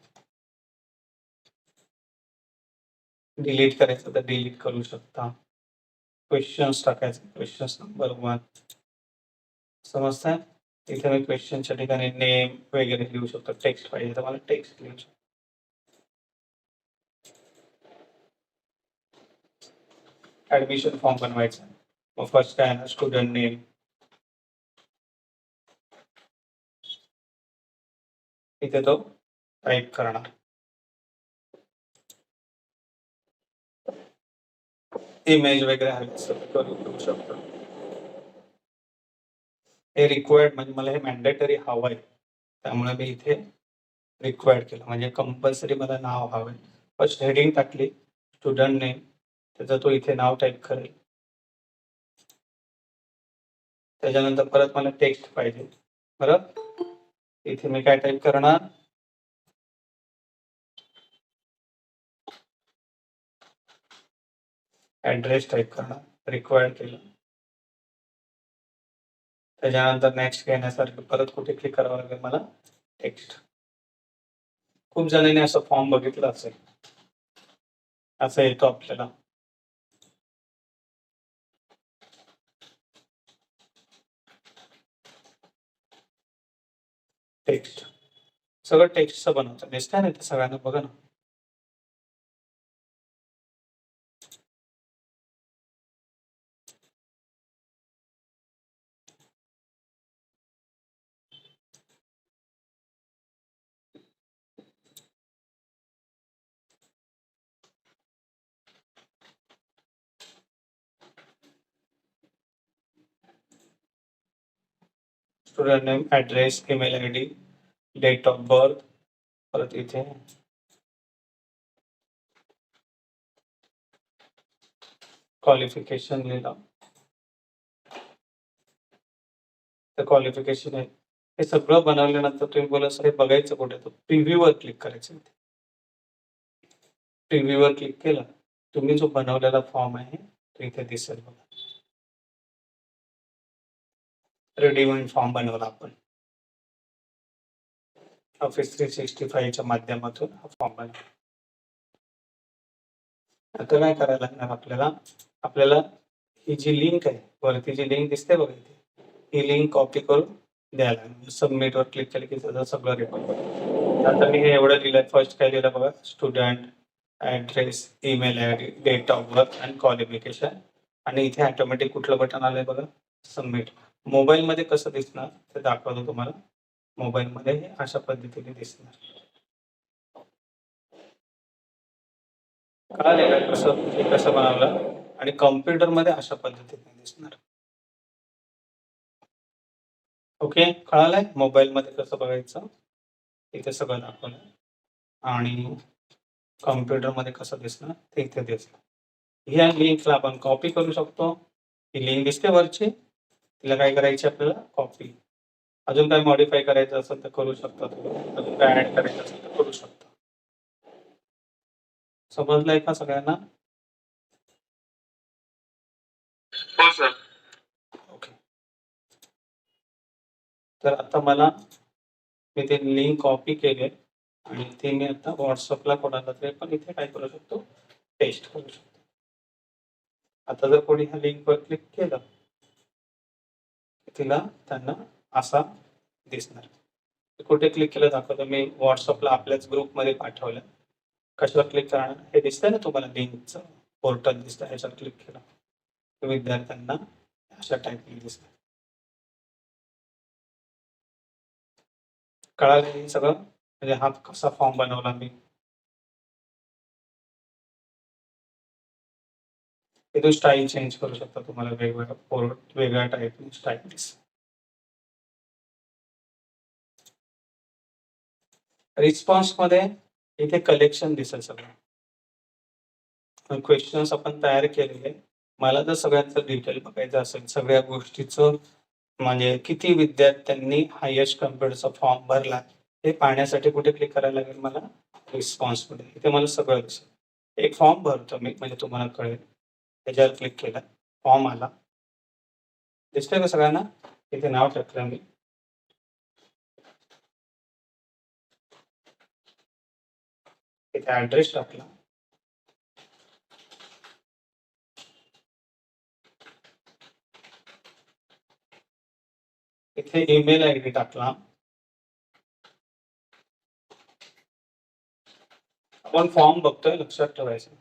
डिलीट करायचं तर डिलीट करू शकता. क्वेश्चन्स टाकायचे, क्वेश्चन्स नंबर 1. समजतंय. इथे मी क्वेश्चनच्या ठिकाणी नेम वगैरे लिहू शकतो. टेक्स्ट पाहिजे तर मला टेक्स्ट लिहू शकतो. ऍडमिशन फॉर्म बनवायचा, मग फर्स्ट काय आहे, स्टुडंट नेम, इथे तो टाईप करणार. इमेज वगैरे हवी करू शकतो. हे रिक्वायर्ड म्हणजे मला हे मॅन्डेटरी हवं आहे, त्यामुळे मी इथे रिक्वायर्ड केलं, म्हणजे कंपल्सरी मला नाव हवं आहे. फर्स्ट हेडिंग टाकली स्टुडंट नेम, त्याचं तो इथे नाव टाईप करेल. त्याच्यानंतर परत मला टेक्स्ट पाहिजे. परत इथे मी काय टाईप करणार, ऍड्रेस टाईप करणार, रिक्वायर्ड केलं. त्याच्यानंतर नेक्स्ट घेण्यासारखं परत कुठे क्लिक करावं लागेल मला, टेक्स्ट. खूप जणांनी असं फॉर्म बघितलं असेल, असं येतो आपल्याला. टेक्स्ट सगळं टेक्स्टचं बनवतं, दिसतंय ना ते सगळ्यांना, बघा ना. Student name, address, email ID, date of birth, परत इथे क्वालिफिकेशन लिहिलं. तर क्वालिफिकेशन आहे. हे सगळं बनवल्यानंतर तुम्ही बोला सर हे बघायचं कुठे, तर प्रिव्ह्यूवर क्लिक करायचं. प्रिव्ह्यूवर क्लिक केलं, तुम्ही जो बनवलेला फॉर्म आहे तो इथे दिसेल बघा. रेडीमेड फॉर्म बनवला आपण ऑफिस 365 च्या माध्यमातून हा फॉर्म बनवला. आता काय करायला लागणार आपल्याला ही जी लिंक आहे, वरती जी लिंक दिसते बघा इथे, ही लिंक कॉपी करून द्यायला लागणार. सबमिटवर क्लिक केलं की त्याचं सगळं रेकॉर्ड बघा. आता मी हे एवढं लिहिलंय. फर्स्ट काय लिहिलं बघा, student, address, email I D, date of birth आणि क्वालिफिकेशन. आणि इथे ऑटोमॅटिक कुठलं बटन आलंय बघा, सबमिट. मोबाईलमध्ये कसं दिसणार ते दाखवतो तुम्हाला. मोबाईलमध्ये हे अशा पद्धतीने दिसणार. कळालं का कसं बनवलं, आणि कॉम्प्युटरमध्ये अशा पद्धतीने दिसणार. ओके, कळालंय. मोबाईलमध्ये कसं बघायचं इथे सगळं दाखवलं, आणि कॉम्प्युटरमध्ये कसं दिसणार ते इथे दिसणार. ह्या लिंकला आपण कॉपी करू शकतो. ही लिंक दिसते वरची, तिला काय करायची आपल्याला, कॉपी. अजून काय मॉडिफाय करायचं असेल तर करू शकता तुम्ही. अजून काय ऍड करायचं असेल तर करू शकता. समजलंय का सगळ्यांना? हो सर. ओके. तर आता मी ते लिंक कॉपी केले आणि ते मी आता व्हॉट्सअपला कोणाला तरी पण इथे काय करू शकतो, पेस्ट करू शकतो. आता जर कोणी ह्या लिंकवर क्लिक केलं, त्यांना असा दिसणार. कुठे क्लिक केलं दाखवतो मी. व्हॉट्सअपला आपल्याच ग्रुपमध्ये पाठवलं. कशावर क्लिक करणार, हे दिसतंय ना तुम्हाला, लिंकचं पोर्टल दिसतं, ह्याच्यावर क्लिक केलं विद्यार्थ्यांना अशा टाईपने दिसतं. कळालं हे सगळं, म्हणजे हा कसा फॉर्म बनवला मी. इथून स्टाईल चेंज करू शकता तुम्हाला, वेगवेगळ्या टाईपने स्टाईल दिसेल. रिस्पॉन्स मध्ये इथे कलेक्शन दिसेल सगळं. क्वेश्चन्स आपण तयार केलेले. मला जर सगळ्यांचं डिटेल बघायचं असेल, सगळ्या गोष्टीचं, म्हणजे किती विद्यार्थ्यांनी हायेस्ट कम्प्युटरचा फॉर्म भरला हे पाहण्यासाठी कुठे क्लिक करायला लागेल मला, रिस्पॉन्स मध्ये. इथे मला सगळं दिसेल. एक फॉर्म भरतो मी, म्हणजे तुम्हाला कळेल. त्याच्यावर क्लिक केला, फॉर्म आला, दिसतोय का सगळ्यांना. इथे नाव टाकलं मी, इथे ऍड्रेस टाकला, इथे ईमेल आय डी टाकला. आपण फॉर्म बघतोय, लक्षात ठेवायचं.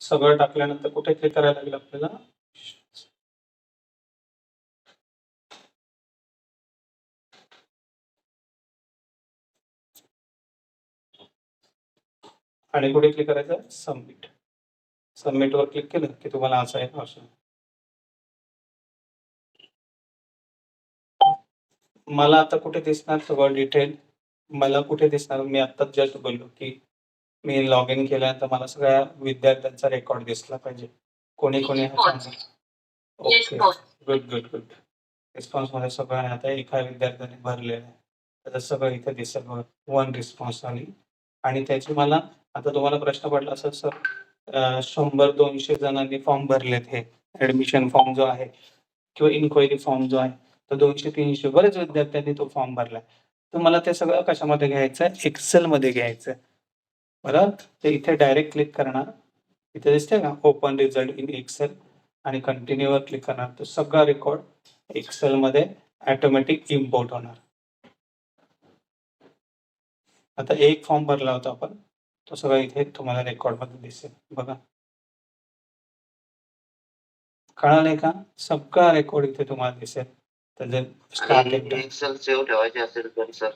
सगळं टाकल्यानंतर कुठे क्लिक करायला लागेल आपल्याला, आणि कुठे क्लिक करायचं, सबमिट. सबमिटवर क्लिक केलं की तुम्हाला असं एक ऑप्शन. मला आता कुठे दिसणार सगळं डिटेल, मला कुठे दिसणार, मी आत्ताच जस्ट बोललो की मी लॉग इन केल्यानंतर मला सगळ्या विद्यार्थ्यांचा रेकॉर्ड दिसला पाहिजे. कोणी ओके, गुड. रिस्पॉन्स मध्ये सगळं आहे. आता एका विद्यार्थ्याने भरलेलं आहे, त्याचं सगळं इथे दिसेल. 1 रिस्पॉन्स आली. आणि त्याची मला, आता तुम्हाला प्रश्न पडला असेल सर, 100-200 जणांनी फॉर्म भरलेत, हे ऍडमिशन फॉर्म जो आहे किंवा इन्क्वायरी फॉर्म जो आहे, तर 200-300 बरेच विद्यार्थ्यांनी तो फॉर्म भरलाय. तर मला ते सगळं कशामध्ये घ्यायचं आहे, एक्सेल मध्ये घ्यायचं आहे. बरं, ते इथे डायरेक्ट क्लिक करणार, इथे दिसते का, ओपन रिझल्ट इन एक्सेल, आणि कंटिन्यूवर क्लिक करणार, तर सगळा रेकॉर्ड एक्सेल मध्ये ऑटोमॅटिक इम्पोर्ट होणार. आता एक फॉर्म भरला होता आपण, तो सगळा इथे तुम्हाला रेकॉर्ड मध्ये दिसेल बघा. कळालंय का, सगळा रेकॉर्ड इथे तुम्हाला दिसेल. त्याचे स्टार्टिंग, एक्सेल सेव्ह ठेवायचे असेल तर सर,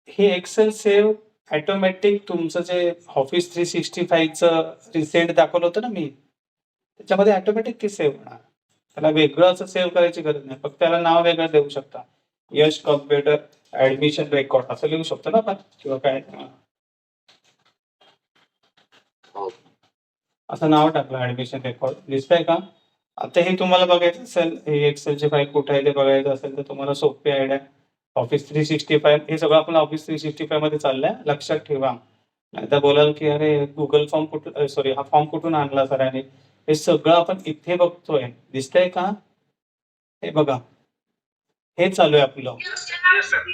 हे एक्सेल सेव्ह ऑटोमॅटिक तुमचं जे ऑफिस 365चं रिसेंट दाखवलं होतं ना मी, त्याच्यामध्ये ऑटोमॅटिक ते सेव्ह होणार. त्याला वेगळं असं सेव्ह करायची गरज नाही, फक्त त्याला नाव वेगळं देऊ शकता. यश कॉम्प्युटर ऍडमिशन रेकॉर्ड असं लिहू शकतो ना आपण, किंवा काय. हो. असं नाव टाकलं ऍडमिशन रेकॉर्ड. दिसतंय का? आता हे तुम्हाला बघायचं असेल, हे एक्सेलची फाईल कुठे आहे ते बघायचं असेल तर तुम्हाला सोपी आयडिया ऑफिस 365 हे सगळं आपण ऑफिस 365 मध्ये चाललंय, लक्षात ठेवा. नाहीतर बोलाल की अरे गुगल फॉर्म कुठून, सॉरी हा फॉर्म कुठून आणला सरांनी. हे सगळं आपण इथे बघतोय, दिसतंय का? हे बघा, हे चालू आहे आपलं. Yes sir.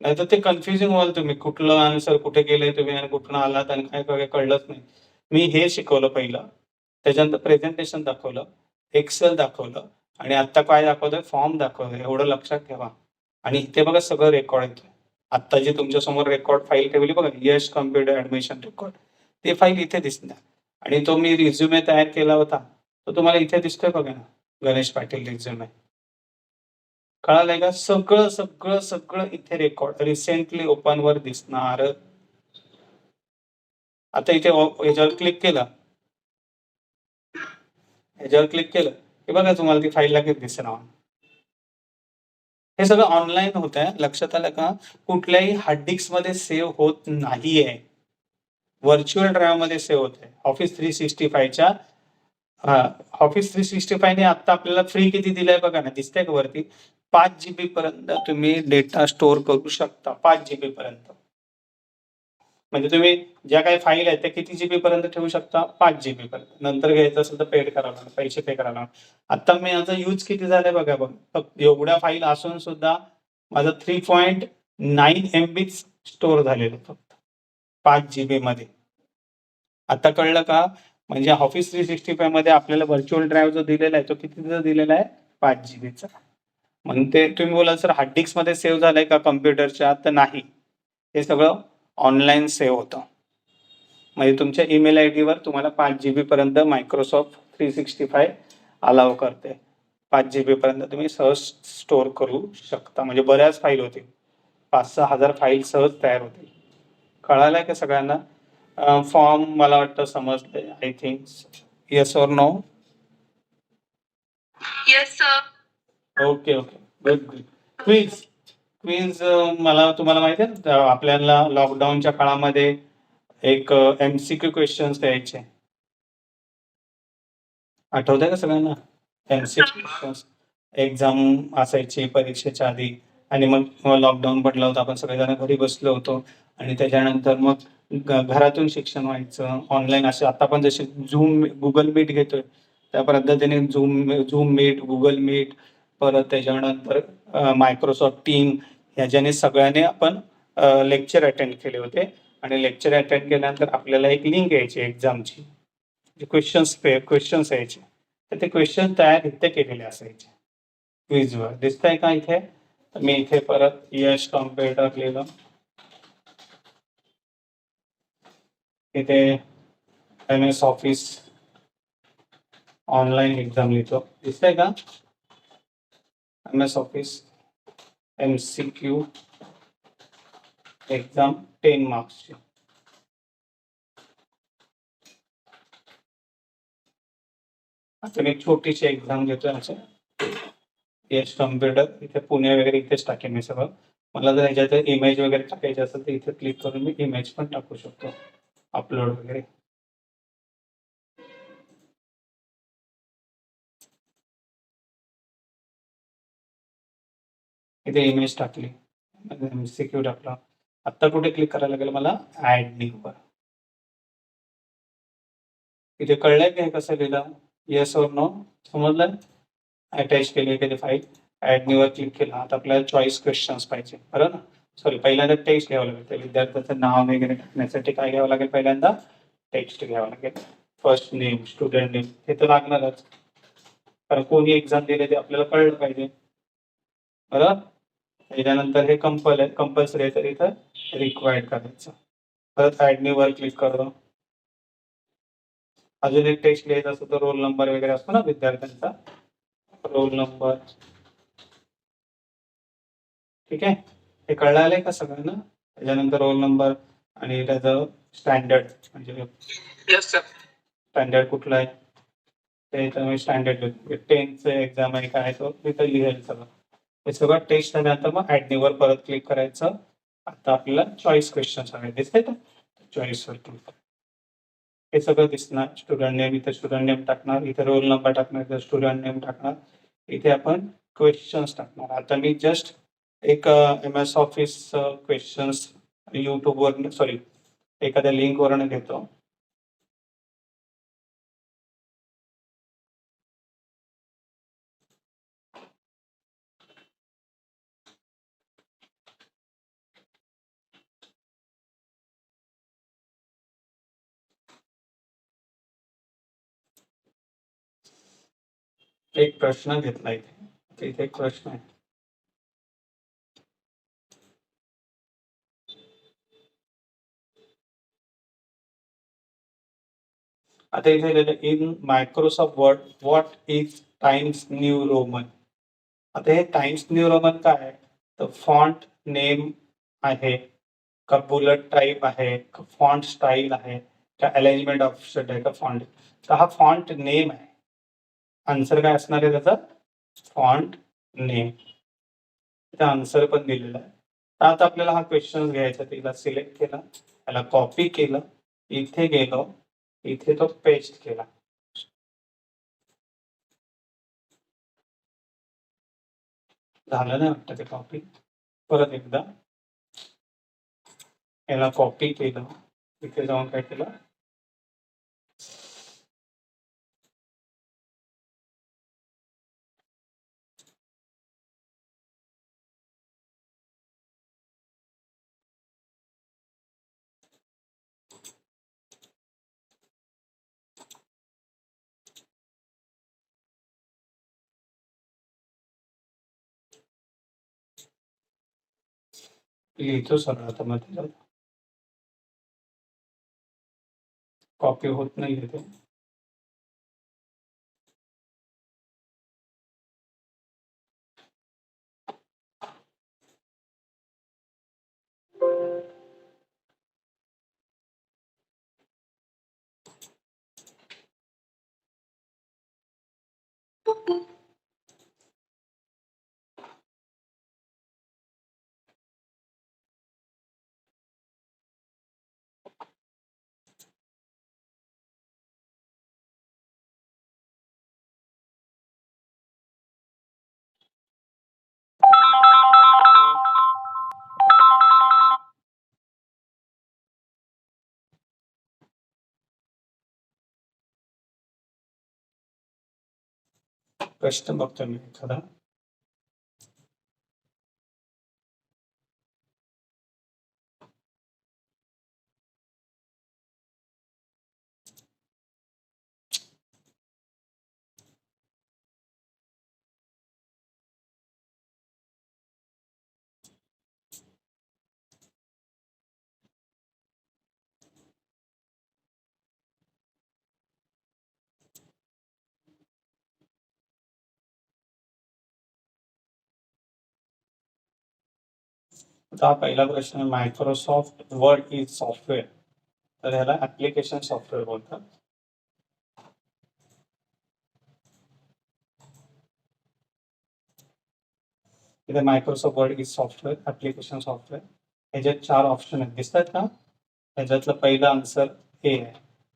नाहीतर ते कन्फ्युजिंग व्हाल तुम्ही, कुठलं आन्सर कुठे गेलंय तुम्ही आणि कुठून आलात आणि काय काय कळलंच नाही. मी हे शिकवलं पहिलं, त्याच्यानंतर प्रेझेंटेशन दाखवलं, एक्सेल दाखवलं आणि आता काय दाखवतोय, फॉर्म दाखवतोय. एवढं लक्षात ठेवा. आणि इथे बघा सगळं रेकॉर्ड येतोय. आता जी तुमच्या समोर रेकॉर्ड फाईल ठेवली बघा, यश कम्प्युटर ऍडमिशन रेकॉर्ड, ते फाईल इथे दिसणार. आणि तो मी रिझ्युमे तयार केला होता तो तुम्हाला इथे दिसतोय बघा ना, गणेश पाटील रिझ्युमे. कळालंय का? सगळं सगळं सगळं इथे रेकॉर्ड रिसेंटली ओपन वर दिसणार. आता इथे ह्याच्यावर क्लिक केलं, ह्याच्यावर क्लिक केलं की बघा तुम्हाला ती फाईल लगेच दिसणार. हे सगळं ऑनलाईन होत आहे, लक्षात आलं का? कुठल्याही हार्ड डिस्क मध्ये सेव्ह होत नाहीये, व्हर्च्युअल ड्राईव्ह मध्ये सेव्ह होत आहे. ऑफिस 365च्या ऑफिस 365 ने आता आपल्याला फ्री किती दिलंय बघा ना, दिसतंय का वरती? 5 GB पर्यंत तुम्ही डेटा स्टोअर करू शकता. 5 GB पर्यंत. म्हणजे तुम्ही ज्या काही फाईल आहेत त्या किती GB पर्यंत ठेवू शकता? 5 GB पर्यंत. नंतर घ्यायचं असेल तर पेड करावं लागेल, पैसे पे करावं लागेल. आता मी याचा यूज किती झालाय बघा बघ. फक्त एवढ्या फाईल असून सुद्धा माझं 3.9 MB स्टोअर झालेलं फक्त 5 GB मध्ये. आता कळलं का? म्हणजे ऑफिस 365 मध्ये आपल्याला व्हर्च्युअल ड्राईव्ह जो दिलेला आहे तो कितीचा दिलेला आहे? 5 GB चा. म्हणून ते तुम्ही बोलाल सर हार्ड डिस्क मध्ये सेव्ह झालंय का कम्प्युटरच्या? तर नाही, हे सगळं ऑनलाईन सेव्ह होतं. म्हणजे तुमच्या ईमेल आयडी वर तुम्हाला 5 GB पर्यंत मायक्रोसॉफ्ट 365 अलाव करते. 5 GB पर्यंत तुम्ही सहज स्टोअर करू शकता. म्हणजे बऱ्याच फाईल होतील, 5-6 हजार फाईल सहज तयार होतील. कळालंय का सगळ्यांना? फॉर्म मला वाटतं समजले, I think. Yes or no? Yes sir. Okay okay, good good. Quiz quiz मला तुम्हाला माहिती आहे आपल्याला लॉकडाऊनच्या काळामध्ये एक MCQ क्वेश्चन्स द्यायचे, आठवतंय का सगळ्यांना? MCQ क्वेश्चन्स एक्झाम असायची परीक्षेच्या आधी. आणि मग लॉकडाऊन पडला होता, आपण सगळेजण घरी बसलो होतो आणि त्याच्यानंतर मग घरातून शिक्षण व्हायचं ऑनलाईन. असे आता आपण जसे झूम गुगल मीट घेतोय त्या पद्धतीने झूम मीट, गुगल मीट, परत त्याच्यानंतर मायक्रोसॉफ्ट टीम, ह्याच्याने सगळ्याने आपण लेक्चर अटेंड केले होते. आणि लेक्चर अटेंड केल्यानंतर आपल्याला एक लिंक यायची एक्झामची, क्वेश्चन्स यायचे. तर ते क्वेश्चन तयार इथे केलेले असायचे क्विजवर. दिसतंय का इथे? मी इथे परत यश कॉम्प्युटर लिहिलं, इथे MS ऑफिस ऑनलाईन एक्झाम लिहितो. दिसतंय का? MS office MCQ exam 10 मार्क्सची. आता मी छोटीशी एक्झाम घेतोय असं. यश कम्प्युटर इथे पुणे वगैरे इथेच टाकेन मी सगळं. मला जर ह्याच्यात इमेज वगैरे टाकायचे असेल तर इथे क्लिक करून मी इमेज पण टाकू शकतो, अपलोड वगैरे. इथे इमेज टाकली, MCQ टाकला. आता कुठे क्लिक करायला लागेल मला? ऍड न्यू वर. इथे कळलंय का हे कसं लिहिलं? येस और नो? समजलंय? अटॅच केली एखादी फाईल, ऍड न्यू वर क्लिक केला. आता आपल्याला चॉईस क्वेश्चन्स पाहिजे, बरोबर ना? सॉरी, पहिल्यांदा टेक्स्ट घ्यावं लागेल. त्या विद्यार्थ्याचं नाव वगैरे टाकण्यासाठी काय घ्यावं लागेल? पहिल्यांदा टेक्स्ट घ्यावं लागेल. फर्स्ट नेम, स्टुडंट नेम, हे तर लागणारच, कारण कोणी एक्झाम दिले ते आपल्याला कळलं पाहिजे, बरोबर? त्याच्यानंतर हे कंपल्सरी आहे तर इथं रिक्वायर्ड करायचं. परत ऍड न्यू वर क्लिक करू. अजून एक टेक्स्ट लिहायचा असतो तर रोल नंबर वगैरे असतो ना विद्यार्थ्यांचा, रोल नंबर. ठीक आहे, हे कळलं का सगळ्यांना? त्याच्यानंतर रोल नंबर आणि त्याचं स्टँडर्ड, म्हणजे येस सर. स्टँडर्ड कुठलं आहे ते इथं मी स्टँडर्ड लिहितो. 10th एक्झाम आहे काय तो तिथं लिहायचं सगळं. हे सगळं टेस्ट झाल्यानंतर मग ऍड न्यू वर परत क्लिक करायचं. आता आपल्याला चॉईस क्वेश्चन हवे, दिसतंय का? चॉईस वर क्लिक. हे सगळं दिसणार. स्टुडंट नेम, इथे स्टुडंट नेम टाकणार, इथे रोल नंबर टाकणार, इथे स्टुडंट नेम टाकणार, इथे आपण क्वेश्चन्स टाकणार. आता मी जस्ट एक MS ऑफिस क्वेश्चन्स यूट्यूबवर सॉरी एखाद्या लिंकवरून घेतो. एक प्रश्न घेतला इथे. इथे एक प्रश्न आहे. आता इथे लिहिलं in Microsoft word what is times new Roman. आता हे टाइम्स न्यू रोमन काय आहे? तर फॉन्ट नेम आहे का, बुलेट टाईप आहे का, फॉन्ट स्टाईल आहे का, अरेंजमेंट ऑप्शन आहे का, फॉन्ट. तर हा फॉन्ट नेम आहे. आन्सर काय असणार आहे त्याचा? Font name. इथे आन्सर पण दिलेला आहे. तर आता आपल्याला हा क्वेश्चन घ्यायचा. तिला सिलेक्ट केला, त्याला कॉपी केलं, इथे गेलो, इथे तो पेस्ट केला. झालं नाही वाटतं ते कॉपी. परत एकदा याला कॉपी केलं, इथे जाऊन काय केलं, लिहितो सरळ. आता मग त्याला कॉपी होत नाही ते. प्रश्न बघतो मी एखादा. आता हा पहिला प्रश्न आहे, मायक्रोसॉफ्ट वर्ड इज सॉफ्टवेअर. तर ह्याला ऍप्लिकेशन सॉफ्टवेअर बोलतात. इथे Microsoft word is software, application software. ह्याच्यात 4 ऑप्शन आहेत, दिसतात का? ह्याच्यातलं पहिलं आन्सर ए आहे.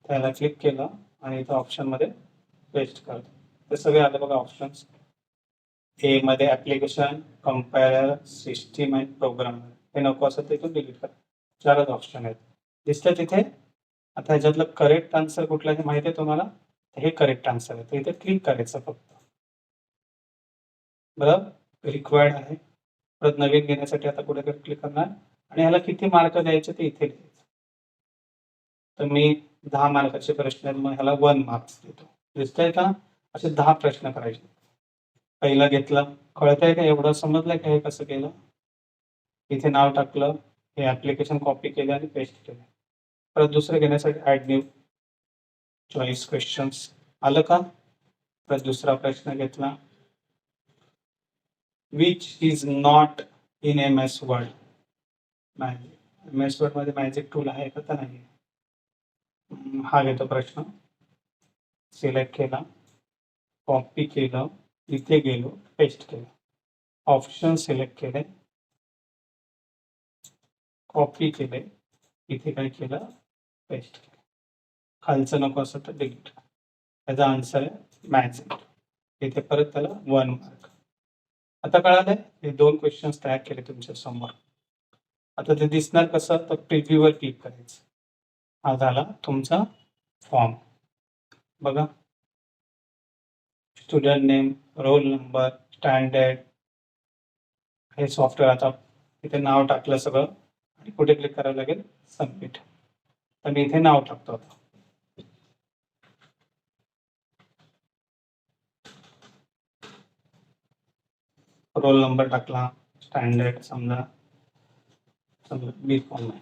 त्याला क्लिक केलं आणि इथं ऑप्शन मध्ये पेस्ट करतो. ते सगळे आले बघा ऑप्शन्स. ए मध्ये application, compiler, system and program. हे नको असं तिथून डिलीट करा. 4च ऑप्शन आहेत, दिसतात इथे. आता ह्याच्यातलं करेक्ट आन्सर कुठलं आहे माहिती आहे तुम्हाला? हे करेक्ट आन्सर आहे. तर इथे क्लिक करायचं फक्त. बरोबर, रिक्वायर्ड आहे. परत नवीन घेण्यासाठी आता कुठे क्लिक करणार आणि ह्याला किती मार्क द्यायचे ते इथे द्यायचे. तर मी 10 मार्काचे प्रश्न आहेत, मग ह्याला 1 मार्क्स देतो. दिसतंय का? असे 10 प्रश्न करायचे. पहिला घेतलं, कळतंय का? एवढं समजलंय का हे कसं केलं? इथे नाव टाकलं, हे ऍप्लिकेशन कॉपी केलं आणि पेस्ट केलं. परत दुसरं घेण्यासाठी ऍड न्यू चॉईस क्वेश्चन्स आलं का? परत दुसरा प्रश्न घेतला, which is not in MS word. MS word मध्ये मॅजिक टूल आहे का? तर नाही. हा घेतो प्रश्न, सिलेक्ट केला, कॉपी केलं, इथे गेलो, पेस्ट केलं, ऑप्शन सिलेक्ट केले, कॉपी केले, इथे काय केलं, पेस्ट केलं. खालचं नको असं तर डिलीट. त्याचा आन्सर आहे मॅजिक. इथे परत त्याला 1 मार्क. आता कळालंय? हे 2 क्वेश्चन्स तयार केले तुमच्या समोर. आता ते दिसणार कसं, तर प्रिव्ह्यूवर क्लिक करायचं. हा झाला तुमचा फॉर्म. बघा, student name, roll number, standard, हे सॉफ्टवेअर. आता इथे नाव टाकलं सगळं आणि कुठे क्लिक करावं लागेल, सबमिट. तर मी इथे नाव टाकतो आता. रोल नंबर टाकला, स्टँडर्ड समजा बी फॉर्म आहे.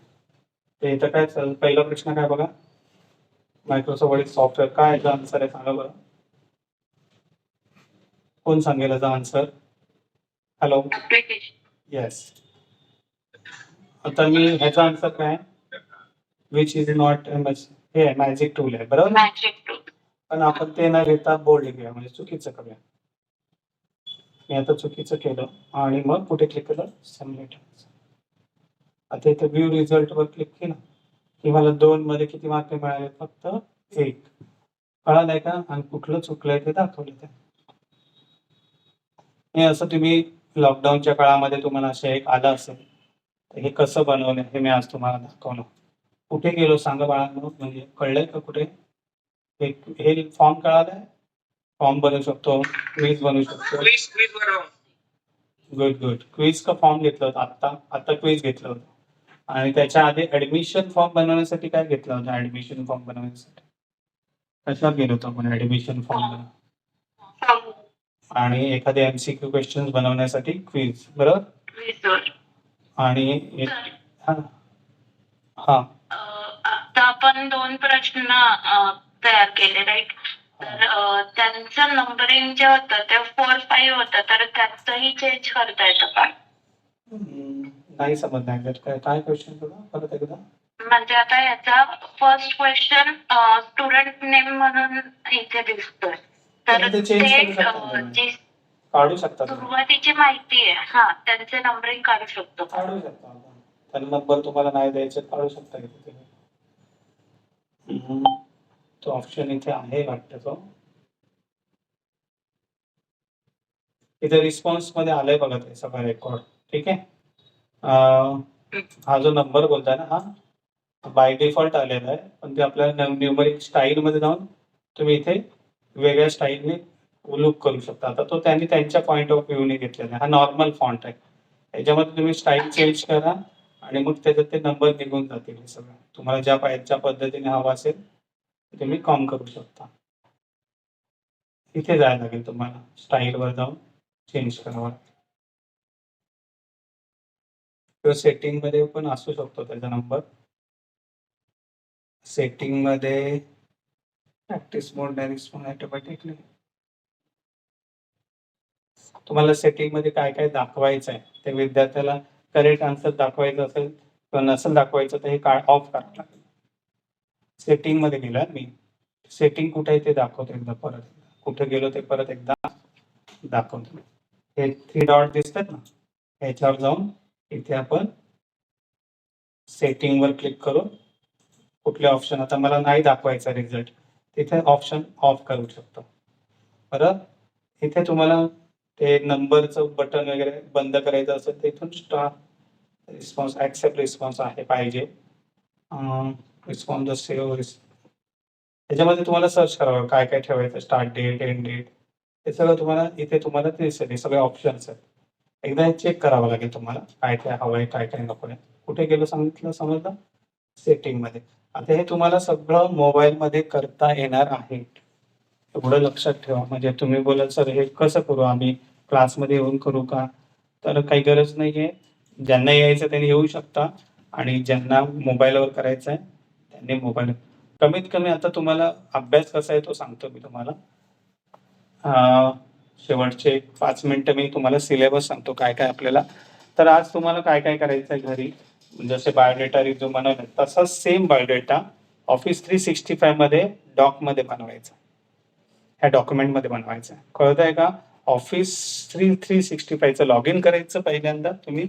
तर इथं काय पहिला प्रश्न काय बघा, मायक्रोसॉफ्ट वर्ड सॉफ्टवेअर. काय याचा आन्सर आहे सांगा बरं. कोण सांगेल याचा आन्सर? Hello, yes. आता मी ह्याचा आन्सर काय, विच इज नॉट हे मॅजिक टूल आहे बरोबर. Magic tool. पण आपण ते न घेता बोल्ड घेऊया, म्हणजे चुकीचं करूया. मी आता चुकीचं केलं आणि मग कुठे क्लिक केलं, सबमिट. आता इथे व्ह्यू रिझल्ट वर क्लिक केलं की मला 2 मध्ये किती मार्क मिळाले, फक्त 1. कळालंय का? आणि कुठलं चुकलंय ते दाखवलं. ते हे असं तुम्ही लॉकडाऊनच्या काळामध्ये तुम्हाला असं एक आलं असेल, तर हे कसं बनवलं हे मी आज तुम्हाला दाखवलं. कुठे गेलो सांगा बाळांनो, म्हणजे कळलंय का कुठे? हे फॉर्म कळालाय? फॉर्म बनवू शकतो, क्विज बनवू शकतो. क्विज वर राहून. Good good. क्विज का फॉर्म घेतलं होतं आता क्विज घेतलं होतं. आणि त्याच्या आधी ऍडमिशन फॉर्म बनवण्यासाठी काय घेतलं होतं? ऍडमिशन फॉर्म बनवण्यासाठी कशावर गेलो होतो आपण? Admission form. आणि एखादे MCQ क्वेश्चन बनवण्यासाठी क्विज, बरोबर. क्विजवर. आणि हा हा आता आपण 2 प्रश्न तयार केले राईट. तर त्यांचं नंबरिंग जे होतं ते 4, 5 होतं, तर त्याचंही चेंज करता येतं का? नाही समजणार. काय क्वेश्चन तुला परत एकदा? म्हणजे आता याचा फर्स्ट क्वेश्चन स्टुडंट नेम म्हणून इथे दिसतोय, तर ते चेंज करू शकता तुम्ही. जी काढू शकता तुम्ही. सुरुवातीची माहिती आहे हा, त्यांचे नंबरिंग काढू शकतो. काढू शकता आपण. तर नंबर तुम्हाला नाही द्यायचे, काढू शकता इथे तुम्ही. तो ऑप्शन इथे आहे वाटतं. तो इथे रिस्पॉन्स मध्ये आलंय बघा ते सगळं रेकॉर्ड. ठीक आहे. हा जो नंबर बोलताय ना, हा बाय डिफॉल्ट आलेला आहे, पण ते आपल्याला न्यूमरिक स्टाईल मध्ये जाऊन तुम्ही इथे वेगळ्या स्टाईलने लुक करू शकता. आता तो त्यांनी त्यांच्या पॉईंट ऑफ व्ह्यूने घेतलेला आहे. हा नॉर्मल फॉन्ट आहे. याच्यामध्ये तुम्ही स्टाईल चेंज करा आणि मग त्याच्यात ते नंबर निघून जातील. हे सगळं तुम्हाला ज्या पद्धतीने हवा असेल तुम्ही कॉम करू शकता. इथे जायला लागेल तुम्हाला, स्टाईल वर जाऊन चेंज करावा. किंवा सेटिंग मध्ये पण असू शकतो त्याचा नंबर. सेटिंग मध्ये प्रॅक्टिस मोड नाही रिस्पॉन्ड ऑटोमॅटिकली. तुम्हाला सेटिंग मध्ये काय काय दाखवायचं आहे ते विद्यार्थ्याला करेक्ट आन्सर दाखवायचं असेल किंवा नसेल दाखवायचं तर हे ऑफ करावं लागेल. सेटिंग मध्ये गेलं मी. सेटिंग कुठे आहे ते दाखवतो एकदा परत. कुठे गेलो ते परत एकदा दाखवतो. हे 3 डॉट दिसतात ना, ह्याच्यावर जाऊन इथे आपण सेटिंग वर क्लिक करून कुठले ऑप्शन, आता मला नाही दाखवायचा रिझल्ट, तिथे ऑप्शन ऑफ करू शकतो. बरं, इथे तुम्हाला ते नंबरचं बटन वगैरे बंद करायचं असेल तर इथून स्टार रिस्पॉन्स, ऍक्सेप्ट रिस्पॉन्स आहे पाहिजे. रिस्पॉन्स सेव्ह, त्याच्यामध्ये तुम्हाला सर्च करावं काय काय ठेवायचं, स्टार्ट डेट, एंड डेट, हे सगळं तुम्हाला इथे तुम्हाला दिसेल. हे सगळे ऑप्शन्स आहेत. एकदा चेक करावं लागेल तुम्हाला काय काय हवं आहे, काय काय नको आहे. कुठे गेलो सांगितलं, समजलं? सेटिंग मध्ये. आता हे तुम्हाला सगळं मोबाईल मध्ये करता येणार आहे, एवढं लक्षात ठेवा. म्हणजे तुम्ही बोलाल सर हे कसं करू, आम्ही क्लासमध्ये येऊन करू का? तर काही गरज नाहीये. ज्यांना यायचं त्यांनी येऊ शकता आणि ज्यांना मोबाईलवर करायचं आहे त्यांनी मोबाईल. कमीत कमी आता तुम्हाला अभ्यास कसा आहे तो सांगतो मी तुम्हाला. शेवटचे 5 मिनिटं मी तुम्हाला सिलेबस सांगतो काय काय आपल्याला. तर आज तुम्हाला काय काय करायचं आहे घरी, जसे बायोडेटा रिझ्यूम बनवला तसाच सेम बायोडेटा ऑफिस 365 मध्ये डॉक मध्ये बनवायचा. ह्या डॉक्युमेंट मध्ये बनवायचं. कळत आहे का? ऑफिस 365 चं लॉग इन करायचं पहिल्यांदा तुम्ही.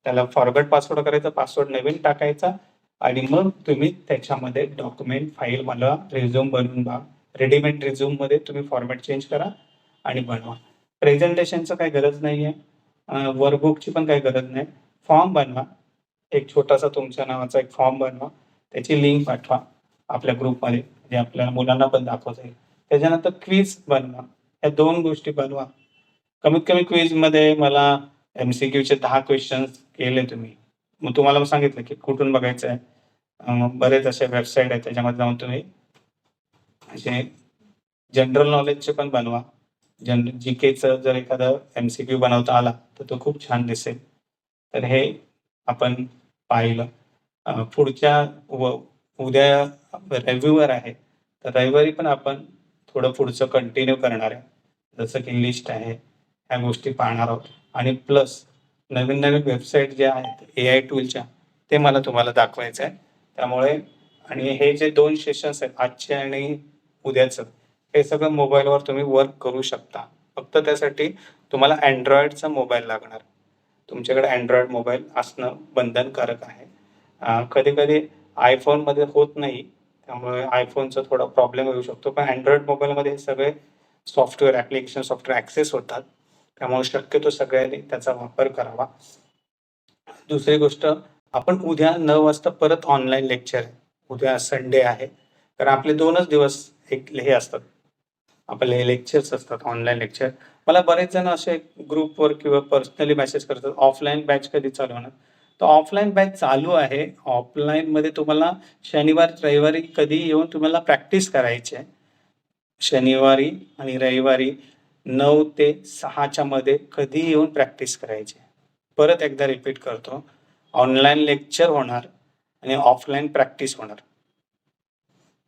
त्याला फॉरगॉट पासवर्ड करायचा, पासवर्ड नवीन टाकायचा आणि मग तुम्ही त्याच्यामध्ये डॉक्युमेंट फाईल मला रिझ्यूम बनवून रेडीमेड रिझ्यूम मध्ये तुम्ही फॉर्मॅट चेंज करा आणि बनवा. प्रेझेंटेशनचं काही गरज नाही आहे, वर्कबुकची पण काही गरज नाही. फॉर्म बनवा, एक छोटासा तुमच्या नावाचा एक फॉर्म बनवा, त्याची लिंक पाठवा आपल्या ग्रुपमध्ये, जे आपल्या मुलांना पण दाखवता येईल. त्याच्यानंतर क्विज बनवा, या 2 गोष्टी बनवा. कमीत कमी क्विजमध्ये मला MCQचे 10 क्वेश्चन्स केले तुम्ही. मग तुम्हाला सांगितलं की कुठून बघायचं आहे. बरेच असे वेबसाईट आहेत, त्याच्यामध्ये जाऊन तुम्ही असे जनरल नॉलेजचे पण बनवा. GKचं जर एखादं MCQ बनवता आला तर तो खूप छान दिसेल. तर हे आपण पाहिलं. पुढच्या उद्या रविवार आहे, तर रविवारी पण आपण थोडं पुढचं कंटिन्यू करणार आहे. जसं की लिस्ट आहे, ह्या गोष्टी पाहणार आहोत. आणि प्लस नवीन नवीन वेबसाईट ज्या आहेत AI टूलच्या, ते मला तुम्हाला दाखवायचं आहे. त्यामुळे आणि हे जे 2 सेशन्स आहेत, आजचे आणि उद्याचं, हे सगळं मोबाईलवर तुम्ही वर्क करू शकता. फक्त त्यासाठी तुम्हाला अँड्रॉइडचा मोबाईल लागणार. तुमच्याकडे अँड्रॉइड मोबाईल असणं बंधनकारक आहे. कधी कधी आयफोनमध्ये होत नाही, त्यामुळे आयफोनचा थोडा प्रॉब्लेम येऊ शकतो. पण अँड्रॉइड मोबाईलमध्ये हे सगळे सॉफ्टवेअर ॲप्लिकेशन सॉफ्टवेअर ॲक्सेस होतात. त्यामुळे शक्यतो सगळ्यांनी त्याचा वापर करावा. दुसरी गोष्ट, आपण उद्या 9 वाजता परत ऑनलाईन लेक्चर आहे. उद्या संडे आहे, तर आपले 2च दिवस हे असतात, आपले लेक्चर्स असतात, ऑनलाईन लेक्चर. मला बरेच जण असे ग्रुपवर किंवा पर्सनली मेसेज करतात, ऑफलाईन बॅच कधी चालू होणार. तर ऑफलाईन बॅच चालू आहे. ऑफलाईनमध्ये तुम्हाला शनिवार रविवारी कधी येऊन तुम्हाला प्रॅक्टिस करायची आहे. शनिवारी आणि रविवारी 9 ते 6च्या मध्ये कधी येऊन प्रॅक्टिस करायची. परत एकदा रिपीट करतो, ऑनलाईन लेक्चर होणार आणि ऑफलाईन प्रॅक्टिस होणार.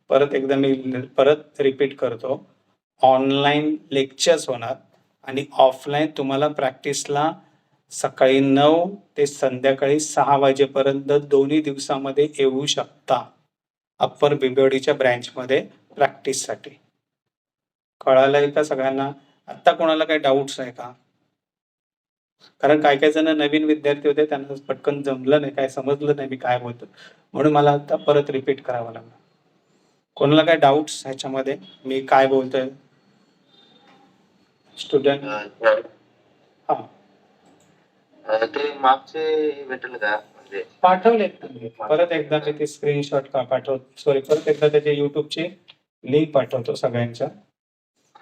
परत एकदा मी परत रिपीट करतो, ऑनलाईन लेक्चर्स होणार आणि ऑफलाईन तुम्हाला प्रॅक्टिसला सकाळी 9 ते संध्याकाळी 6 वाजेपर्यंत दोन्ही दिवसामध्ये येऊ शकता अप्पर बिबवेडीच्या ब्रँचमध्ये प्रॅक्टिससाठी. कळालंय का सगळ्यांना? आत्ता कोणाला काही डाऊट्स आहे का? कारण काही काही जण नवीन विद्यार्थी होते, त्यांना पटकन जमलं नाही, काय समजलं नाही मी काय बोलतो, म्हणून मला आता परत रिपीट करावं लागलं. कोणाला काय डाऊट्स ह्याच्यामध्ये मी काय बोलतोय? स्टुडंट हा ते मागचे भेटेल का? म्हणजे पाठवलेत तुम्ही. परत एकदा मी ते स्क्रीनशॉट परत एकदा त्याचे युट्यूबची लिंक पाठवतो सगळ्यांच्या.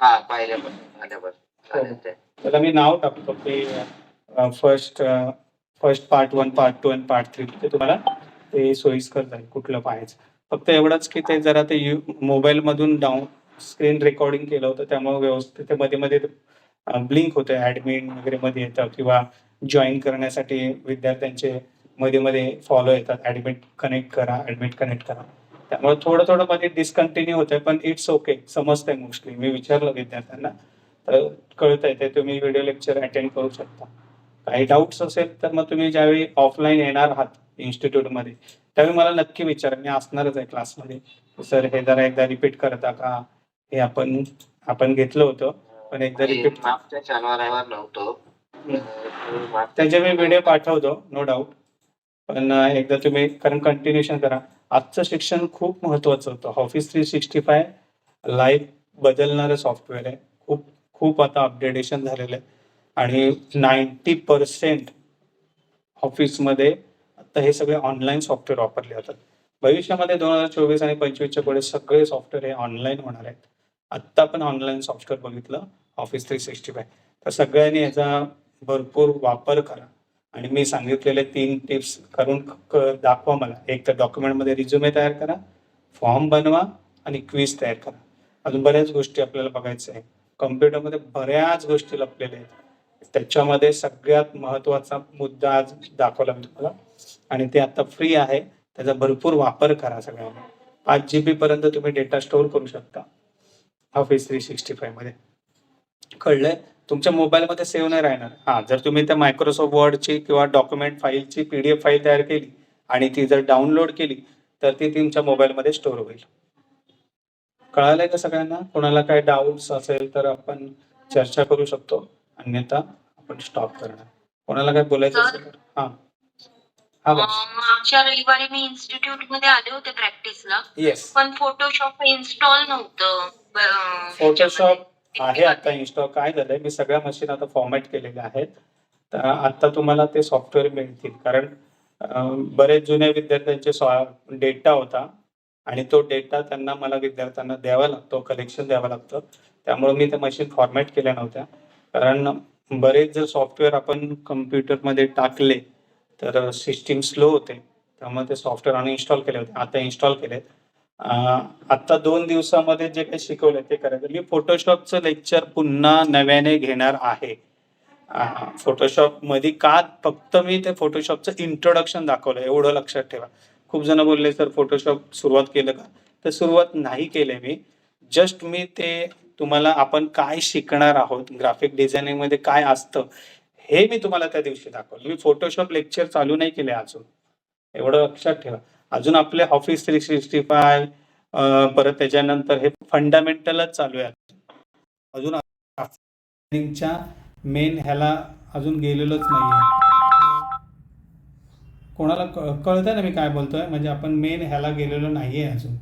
हा, पाहिल्यापासून आल्यापासून ते. त्याला मी नाव टाकतो की फर्स्ट पार्ट 1, पार्ट 2 आणि पार्ट 3. ते तुम्हाला ते सोयीस्कर जाईल कुठलं पाहायचं. फक्त एवढंच की ते जरा ते मोबाईल मधून डाऊन स्क्रीन रेकॉर्डिंग केलं होतं, त्यामुळे व्यवस्थित ते मध्ये मध्ये ब्लिंक होतं, ऍडमिन वगैरे मध्ये येतं, किंवा जॉईन करण्यासाठी विद्यार्थ्यांचे मध्ये मध्ये फॉलो येतात, ऍडमिट कनेक्ट करा. त्यामुळे थोडं थोडं मध्ये डिस्कंटिन्यू होतंय, पण इट्स ओके, समजतंय मोस्टली. मी विचारलं विद्यार्थ्यांना तर कळतंय. ते तुम्ही व्हिडिओ लेक्चर अटेंड करू शकता. काही डाऊट्स असेल तर मग तुम्ही ज्यावेळी ऑफलाईन येणार आहात इन्स्टिट्यूटमध्ये, त्यावेळी मला नक्की विचारा. मी असणारच आहे क्लासमध्ये. सर हे जरा एकदा रिपीट करता का? हे आपण घेतलं होतं, पण एकदा रिपीट. मागच्या शनिवारावर नव्हतो. त्याचे मी व्हिडिओ पाठवतो, नो डाऊट. पण एकदा तुम्ही, कारण कंटिन्युएशन करा. आजचं शिक्षण खूप महत्वाचं होतं. ऑफिस 365 लाईफ बदलणारं सॉफ्टवेअर आहे. खूप आता अपडेटेशन झालेलं आहे आणि 90% ऑफिसमध्ये आता हे सगळे ऑनलाईन सॉफ्टवेअर वापरले जातात. भविष्यामध्ये 2024 आणि 25च्या पुढे सगळे सॉफ्टवेअर हे ऑनलाईन होणार आहेत. आत्ता पण ऑनलाईन सॉफ्टवेअर बघितलं ऑफिस 365, तर सगळ्यांनी याचा भरपूर वापर करा. आणि मी सांगितलेले 3 टिप्स करून दाखवा मला. एक तर डॉक्युमेंटमध्ये रिझ्युमे तयार करा, फॉर्म बनवा आणि क्विज तयार करा. अजून बऱ्याच गोष्टी आपल्याला बघायच्या आहे. कम्प्युटरमध्ये बऱ्याच गोष्टी लपलेल्या आहेत. त्याच्यामध्ये सगळ्यात महत्वाचा मुद्दा आज दाखवला मी तुम्हाला, आणि ते आता फ्री आहे. त्याचा भरपूर वापर करा सगळ्यांना. 5 GB पर्यंत तुम्ही डेटा स्टोअर करू शकता ऑफिस 365 मध्ये. कळलंय? तुमच्या मोबाईलमध्ये सेव्ह नाही राहणार. जर तुम्ही त्या मायक्रोसॉफ्ट वर्डची किंवा डॉक्युमेंट फाईलची PDF फाईल तयार केली आणि ती जर डाउनलोड केली तर ती तुमच्या मोबाईलमध्ये स्टोअर होईल. कळालंय का सगळ्यांना? कोणाला काय डाऊट्स असेल तर आपण चर्चा करू शकतो, अन्यथा आपण स्टॉप करणार. कोणाला काय बोलायचं असेल तर हा बघ. मागच्या रविवारी मी इन्स्टिट्यूट मध्ये आले होते प्रॅक्टिसला, येस, पण फोटोशॉप इन्स्टॉल नव्हतं. फोटोशॉप आहे आता इन्स्टॉल. काय झालंय, मी सगळ्या मशीन आता फॉर्मॅट केलेल्या आहेत. तर आता तुम्हाला ते सॉफ्टवेअर मिळतील, कारण बरेच जुन्या विद्यार्थ्यांचे डेटा होता आणि तो डेटा त्यांना मला विद्यार्थ्यांना द्यावा लागतो, कलेक्शन द्यावं लागतं. त्यामुळे मी त्या मशीन फॉर्मॅट केल्या नव्हत्या, कारण बरेच जर सॉफ्टवेअर आपण कम्प्युटरमध्ये टाकले तर सिस्टीम स्लो होते. त्यामुळे ते सॉफ्टवेअर अनइन्स्टॉल केले होते, आता इन्स्टॉल केलेत. आत्ता 2 दिवसामध्ये जे काही शिकवलं ते करायचं. मी फोटोशॉपचं लेक्चर पुन्हा नव्याने घेणार आहे. फोटोशॉप मध्ये का फक्त मी ते फोटोशॉपचं इंट्रोडक्शन दाखवलं, एवढं लक्षात ठेवा. खूप जण बोलले सर फोटोशॉप सुरुवात केलं का, तर सुरुवात नाही केले मी. जस्ट मी ते तुम्हाला आपण काय शिकणार आहोत, ग्राफिक डिझायनिंग मध्ये काय असतं हे मी तुम्हाला त्या दिवशी दाखवलं. मी फोटोशॉप लेक्चर चालू नाही केले अजून, एवढं लक्षात ठेवा. अजून आपले ऑफिस 365 परत त्याच्यानंतर हे फंडामेंटलच चालू आहे. अजून च्या मेन ह्याला अजून गेलेलोच नाहीये. कोणाला कळतंय ना मी काय बोलतोय, म्हणजे आपण मेन ह्याला गेलेलो नाहीये अजून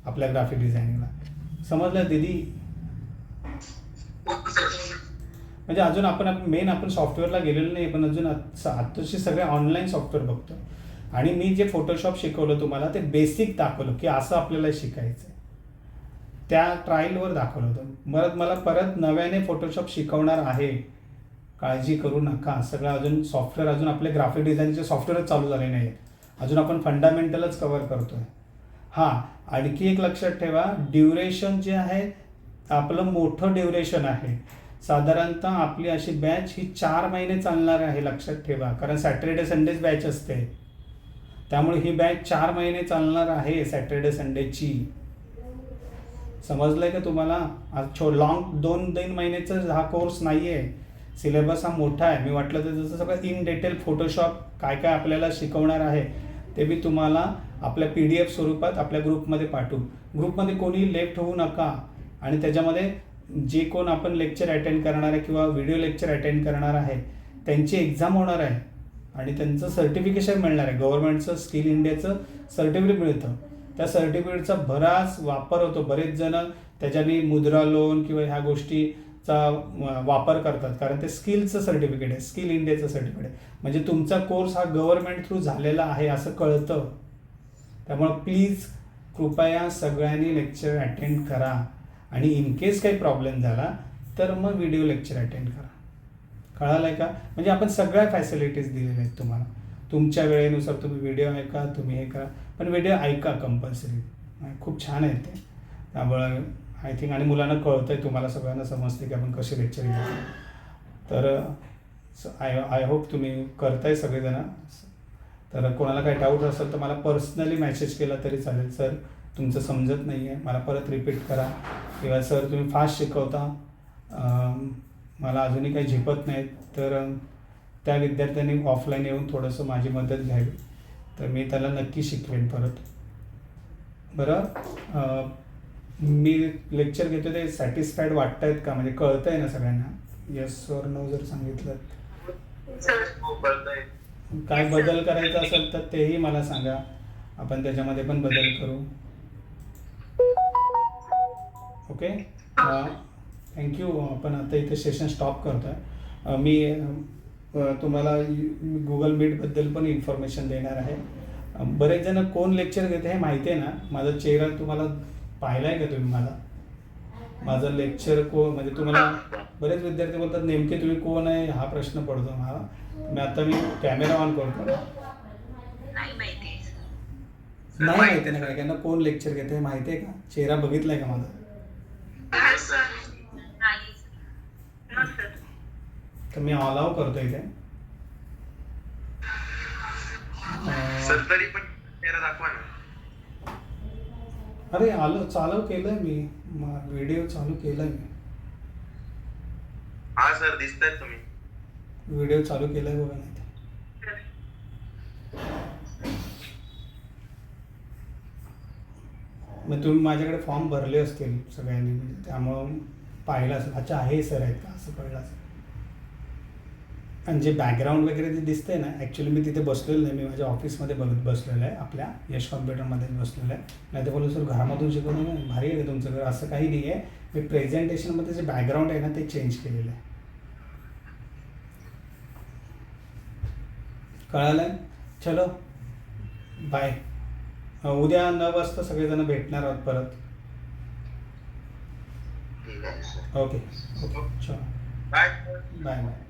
आपल्या ग्राफिक डिझायनिंगला. समजलं दीदी? म्हणजे अजून आपण सॉफ्टवेअरला गेलेलो नाही, पण अजून आताचे सगळे ऑनलाईन सॉफ्टवेअर बघतो. आणि मी जे फोटोशॉप शिकवलं तुम्हाला ते बेसिक दाखवलं की असं आपल्याला शिकायचं, त्या ट्रायलवर दाखवलं होतं. मला परत नव्याने फोटोशॉप शिकवणार आहे, काळजी करू नका. सगळं अजून सॉफ्टवेअर, अजून आपले ग्राफिक डिझाईनचे सॉफ्टवेअरच चालू झाले नाही, अजून आपण फंडामेंटलच कव्हर करतोय. हां, आणखी एक लक्षात ठेवा, ड्युरेशन जे आहे आपलं मोठं ड्युरेशन आहे. साधारणतः आपली अशी बॅच ही 4 महिने चालणार आहे, लक्षात ठेवा. कारण सॅटर्डे संडेच बॅच असते, त्यामुळे ही बॅच 4 महिने चालणार आहे सॅटर्डे संडेची. समजलंय का तुम्हाला? लॉंग 2-3 महिन्याचा हा कोर्स नाही आहे. सिलेबस हा मोठा आहे. मी वाटलं तर जसं सगळं इन डिटेल फोटोशॉप काय काय आपल्याला शिकवणार आहे ते मी तुम्हाला आपल्या PDF स्वरूपात आपल्या ग्रुपमध्ये पाठवू. ग्रुपमध्ये कोणी लेफ्ट होऊ नका. आणि त्याच्यामध्ये जे कोण आपण लेक्चर अटेंड करणार आहे किंवा व्हिडिओ लेक्चर अटेंड करणार आहे त्यांची एक्झाम होणार आहे आणि त्यांचं सर्टिफिकेशन मिळणार आहे. गव्हर्नमेंटचं स्किल इंडियाचं सर्टिफिकेट मिळतं. त्या सर्टिफिकेटचा बराच वापर होतो. बरेच जण त्याच्याने मुद्रा लोन किंवा ह्या गोष्टीचा वापर करतात, कारण ते स्किलचं सर्टिफिकेट आहे, स्किल इंडियाचं सर्टिफिकेट आहे. म्हणजे तुमचा कोर्स हा गव्हर्नमेंट थ्रू झालेला आहे असं कळतं. त्यामुळं प्लीज कृपया सगळ्यांनी लेक्चर अटेंड करा. आणि इन केस काही प्रॉब्लेम झाला तर मग व्हिडिओ लेक्चर अटेंड करा. कळालं आहे का? म्हणजे आपण सगळ्या फॅसिलिटीज दिलेल्या आहेत तुम्हाला. तुमच्या वेळेनुसार तुम्ही व्हिडिओ ऐका, तुम्ही हे करा, पण व्हिडिओ ऐका कंपल्सरी. खूप छान आहे ते. त्यामुळं आय थिंक आणि मुलांना कळतं आहे, तुम्हाला सगळ्यांना समजते की आपण कसे लेक्चर घेतो. तर आय होप तुम्ही करताय सगळेजण. तर कोणाला काही डाऊट असेल तर मला पर्सनली मेसेज केला तरी चालेल, सर तुमचं समजत नाही आहे, मला परत रिपीट करा. किंवा सर तुम्ही फास्ट शिकवता, मला अजूनही काही झेपत नाही. तर त्या विद्यार्थ्यांनी ऑफलाईन येऊन थोडंसं माझी मदत घ्यावी, तर मी त्याला नक्की शिकवेन परत. बरं, मी लेक्चर घेतो ते सॅटिस्फाईड वाटत आहेत का, म्हणजे कळतं आहे ना सगळ्यांना? येस और नो जर सांगितलं, काय बदल करायचा असेल तर तेही मला सांगा, आपण त्याच्यामध्ये पण बदल करू. Okay, thank you. आपण आता इथे सेशन स्टॉप करतो आहे. मी तुम्हाला गुगल मीटबद्दल पण इन्फॉर्मेशन देणार आहे. बरेच जण कोण लेक्चर घेते हे माहिती आहे ना. माझा चेहरा तुम्हाला पाहिला आहे का तुम्ही? माझं लेक्चर म्हणजे तुम्हाला बरेच विद्यार्थी बोलतात नेमके तुम्ही कोण आहे हा प्रश्न पडतो मला. मी कॅमेरा ऑन करतो. नाही माहिती ना काय कोण लेक्चर घेते हे माहिती आहे का? चेहरा बघितलाय का माझा? तर मी ऑल आउट करतो इथे. सर तरी पण चेहरा दाखवा ना. अरे चालू केलंय मी, व्हिडिओ चालू केलाय मी. हा सर दिसताय तुम्ही. व्हिडिओ चालू केलाय बघा नाही. मग तुम्ही माझ्याकडे फॉर्म भरले असतील सगळ्यांनी, म्हणजे त्यामुळं पाहिलं असेल. अच्छा हे सर आहेत का असं कळलं असेल. आणि जे बॅकग्राऊंड वगैरे जे दिसतंय ना, ॲक्च्युली मी तिथे बसलेलो नाही, मी माझ्या ऑफिसमध्ये बघत बसलेलो आहे, आपल्या यश कॉम्प्युटरमध्येच बसलेलो आहे. नाही तर बोललो सर घरामधून शिकवून भारी आहे तुमचं घर, असं काही नाही आहे. मी प्रेझेंटेशनमध्ये जे बॅकग्राऊंड आहे ना ते चेंज केलेलं आहे. कळालं? चलो बाय. उद्या 9 वाजता सगळेजण भेटणार आहोत परत. ठीक आहे सर. ओके ओके चलो बाय बाय बाय.